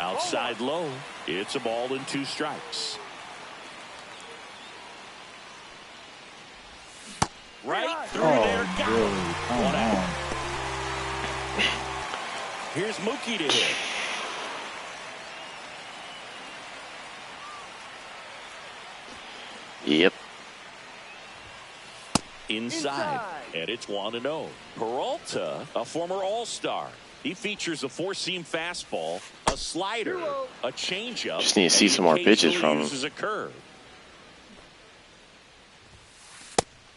C: one. Outside low, it's a ball and 2 strikes. Right through there, got
B: really?
C: him. One out. Here's Mookie to hit.
A: Yep.
C: Inside, and it's 1-0. Peralta, a former All-Star. He features a 4-seam fastball, a slider, a changeup.
A: Just need to see some more pitches from him.
C: Uses a curve.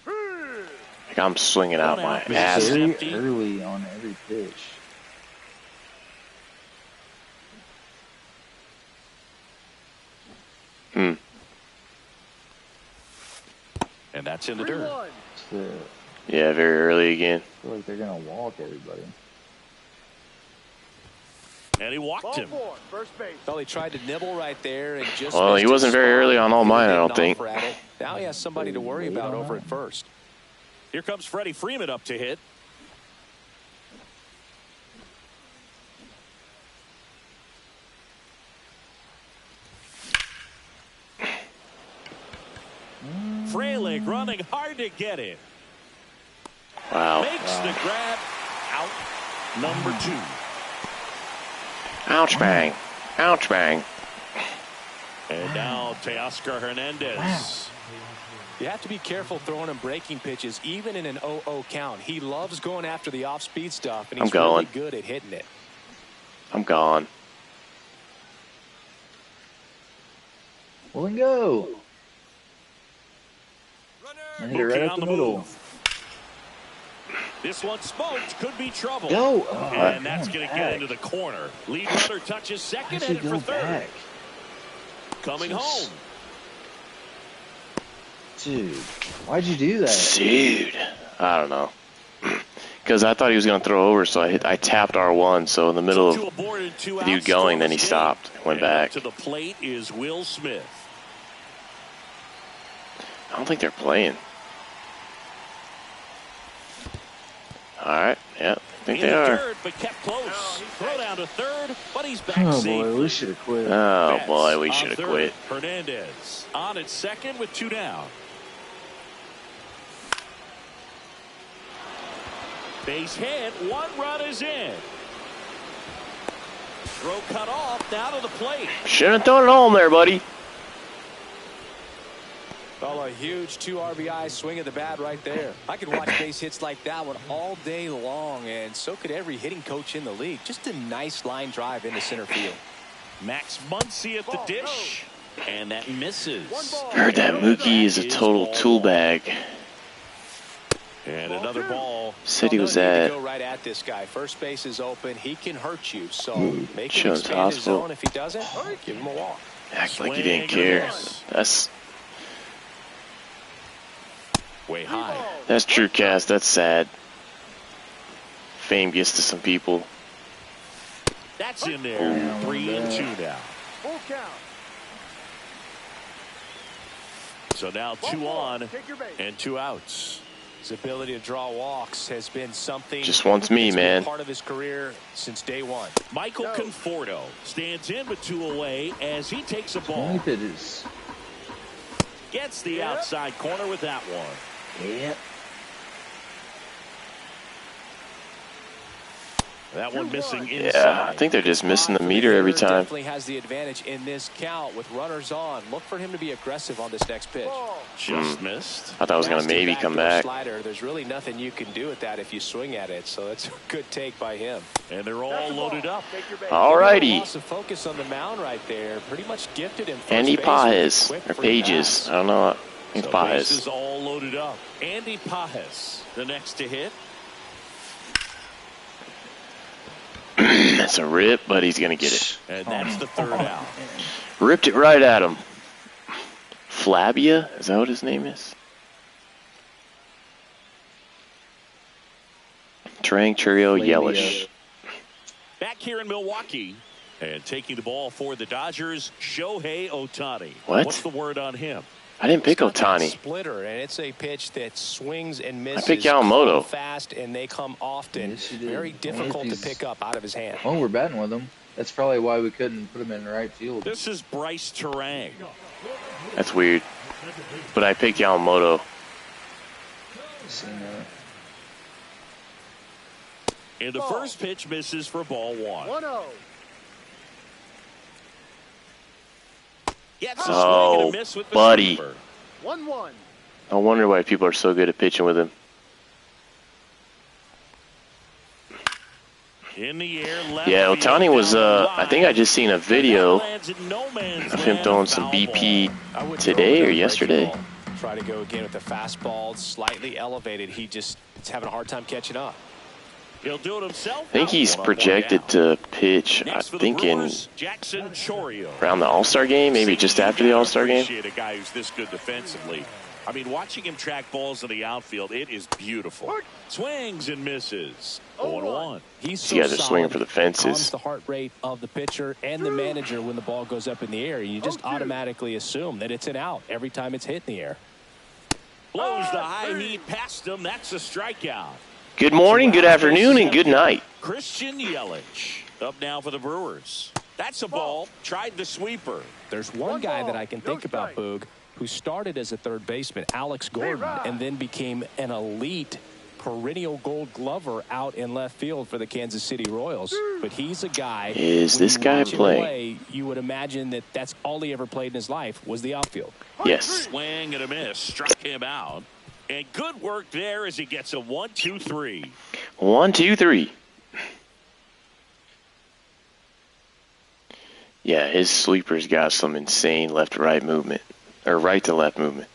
A: Like I'm swinging out my ass.
B: Very early on every pitch.
C: And that's in the dirt.
A: Yeah, very early again.
B: I feel like they're going to walk everybody.
C: And he walked him.
E: First base.
D: Well, he tried to nibble right there and just.
A: Well, he wasn't very early on all mine, I don't think.
D: Now he has somebody to worry about over at first.
C: Here comes Freddie Freeman up to hit. Frelick running hard to get it.
A: Wow.
C: Makes the grab. Out number 2.
A: Ouch bang. Ouch bang.
C: And now Teoscar Hernandez.
B: Wow.
D: You have to be careful throwing him breaking pitches, even in an 0-0 count. He loves going after the off-speed stuff, and he's really good at hitting it.
A: I'm gone.
B: Well, and go. I hit it right up the middle.
C: This one smoked, could be trouble.
B: Go.
C: And that's going to get into the corner. Lead runner touches second, headed for third.
B: Back?
C: Coming home.
B: Dude, why'd you do that?
A: Dude, I don't know. Because I thought he was going to throw over, so I tapped R1. So in the middle of the dude going, then he stopped, went back.
C: To the plate is Will Smith.
A: I don't think they're playing. All right, yeah, I think they are.
C: Third, but kept close. Throw down to third, but he's back
B: Oh
C: safe.
B: boy, we should have quit.
A: Oh boy, we should have quit.
C: Hernandez on at second with 2 down. Base hit, 1 run is in. Throw cut off, now to the plate.
A: Shouldn't have thrown it home there, buddy.
D: Well, a huge 2 RBI swing of the bat right there. I could watch base hits like that one all day long, and so could every hitting coach in the league. Just a nice line drive into center field.
C: Max Muncy at the dish, and that misses.
A: Heard that Mookie is a total tool bag.
C: And another ball.
A: Said he was
D: No need to
A: at
D: go right at this guy. First base is open. He can hurt you. So make him
A: Jones
D: expand his
A: Hospital.
D: zone. If he doesn't, give him a walk.
A: Act like he didn't care.
C: Way high.
A: That's true, Cass. That's sad. Fame gets to some people.
C: That's in there. 3-2 now.
E: Full count.
C: So now 2 on and 2 outs.
D: His ability to draw walks has been something.
A: Just wants me,
D: that's been
A: man.
D: part of his career since day one.
C: Michael Conforto stands in with 2 away as he takes a
B: How
C: ball.
B: many pitches?
C: Gets the outside corner with that one.
B: Yep.
C: That one missing inside.
A: Yeah, I think they're just missing the meter every time.
D: Definitely has the advantage in this count with runners on. Look for him to be aggressive on this next pitch.
C: Just missed.
A: I thought I was going to maybe come back.
D: Slider. There's really nothing you can do with that if you swing at it. So that's a good take by him.
C: And they're all loaded up.
A: Alrighty.
D: Loss of focus on the mound right there. Pretty much gifted him.
A: Andy Pajes, or Pages. I don't know. I think it's
C: So
A: Pajes.
C: bases all loaded up. Andy Pajes, the next to hit.
A: That's a rip, but he's going to get it.
C: And that's the 3rd out.
A: Ripped it right at him. Flabia? Is that what his name is? Trang Churio Yellish.
C: Back here in Milwaukee. And taking the ball for the Dodgers, Shohei Ohtani.
A: What?
C: What's the word on him?
A: I didn't pick
D: It's got that
A: Ohtani.
D: Splitter, and it's a pitch that swings and misses.
A: I picked Yamamoto.
D: Come fast, and they come often.
B: Yes, you did.
D: Very difficult to pick up out of his hand.
B: Oh, we're batting with him. That's probably why we couldn't put him in the right field.
C: This is Bryce Terang.
A: That's weird. But I picked Yamamoto.
B: Seen that.
C: And the first pitch misses for ball 1.
E: 1-0.
C: Gets a swing
A: Oh,
C: and a miss with the
A: buddy.
C: sweeper.
E: 1-1.
A: I wonder why people are so good at pitching with him.
C: In the air, left
A: Yeah,
C: field,
A: Ohtani was,
C: down the
A: I think I
C: line.
A: just seen a video
C: Lands in no man's
A: of him
C: land,
A: throwing some
C: foul
A: BP
C: ball.
D: I would
A: today
D: throw
A: or
D: it
A: yesterday.
D: ball. Try to go again with the fastball, slightly elevated. He just is having a hard time catching up.
C: He'll do it himself.
A: I think he's projected to pitch, I
C: Next for the
A: think, in
C: Brewers, Jackson Chorio.
A: around the All-Star game, maybe just after the All-Star game.
C: Appreciate a guy who's this good defensively. I mean, watching him track balls in the outfield, it is beautiful. Swings and misses. 0-1.
D: He's
A: These guys are swinging
D: solid.
A: for the
D: Calms
A: fences.
D: the heart rate of the pitcher and the manager when the ball goes up in the air. You just automatically assume that it's an out every time it's hit in the air.
C: Blows the high heat past him. That's a strikeout.
A: Good morning, good afternoon, and good night.
C: Christian Yelich up now for the Brewers. That's a ball. Tried the sweeper.
D: There's one guy that I can think about, Boog, who started as a third baseman, Alex Gordon, and then became an elite perennial gold glover out in left field for the Kansas City Royals. But he's a guy.
A: Is this guy
D: playing? You would imagine that that's all he ever played in his life was the outfield.
A: Yes.
C: Swing and a miss. Struck him out. And good work there as he gets a 1-2-3.
A: 1-2-3. Yeah, his sweeper's got some insane left-to-right movement, or right-to-left movement.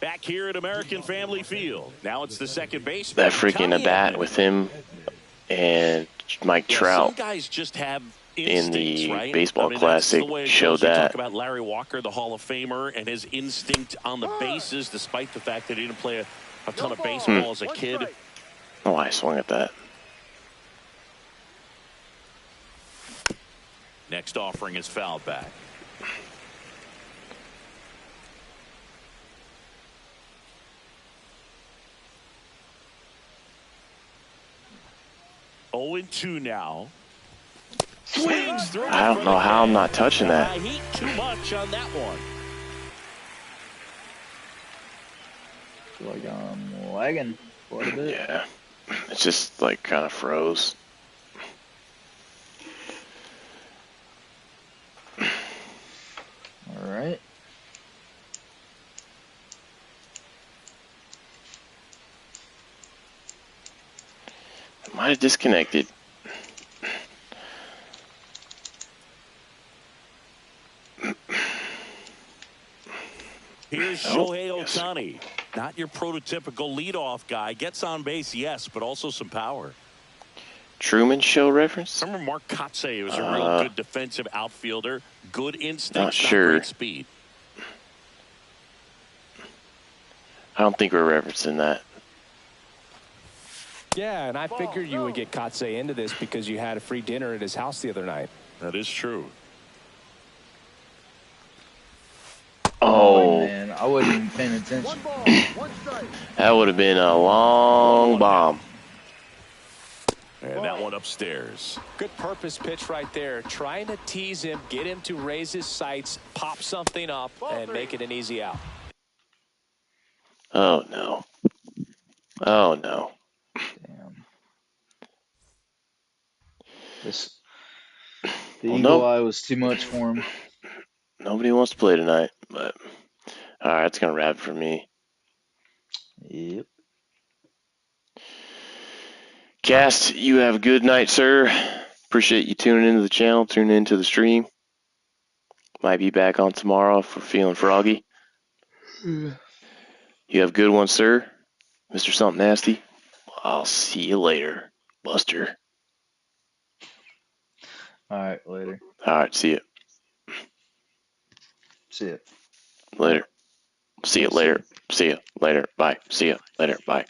C: Back here at American Family Field. Now it's the second baseman.
A: That freaking at-bat with him and Mike Trout
C: some guys just have
A: in the
C: right?
A: Baseball Classic showed that.
C: Talk about Larry Walker, the Hall of Famer, and his instinct on the bases, despite the fact that he didn't play a ton of baseball as a kid.
A: Oh, I swung at that.
C: Next offering is fouled back. Oh, 0-2 now. Swings through.
A: I don't know how I'm not touching that.
C: Heat too much on that one.
B: Feel like I'm lagging quite a bit.
A: Yeah, it's just like kind of froze.
B: All right.
A: Might have disconnected.
C: Here's Shohei Ohtani. Not your prototypical leadoff guy. Gets on base, yes, but also some power.
A: Truman Show reference?
C: Remember Mark Kotsay was a real good defensive outfielder. Good instinct,
A: Not sure.
C: great speed.
A: I don't think we're referencing that.
D: Yeah, and I figured you would get Kotsay into this because you had a free dinner at his house the other night.
C: That is true.
A: Oh,
B: man, I wasn't even paying attention.
A: that would have been a long bomb.
C: And that one upstairs.
D: Good purpose pitch right there. Trying to tease him, get him to raise his sights, pop something up, and make it an easy out.
A: Oh, no. Oh, no.
B: Damn. The eagle eye was too much for him.
A: Nobody wants to play tonight, but all right, that's going to wrap it for me.
B: Yep.
A: Cast, you have a good night, sir. Appreciate you tuning into the channel, tuning into the stream. Might be back on tomorrow if we're feeling froggy. You have a good one, sir. Mr. Something Nasty. I'll see you later, Buster.
B: All right, later.
A: All right, see you.
B: See it.
A: Later. See you later. See you later. Bye. See you later. Bye.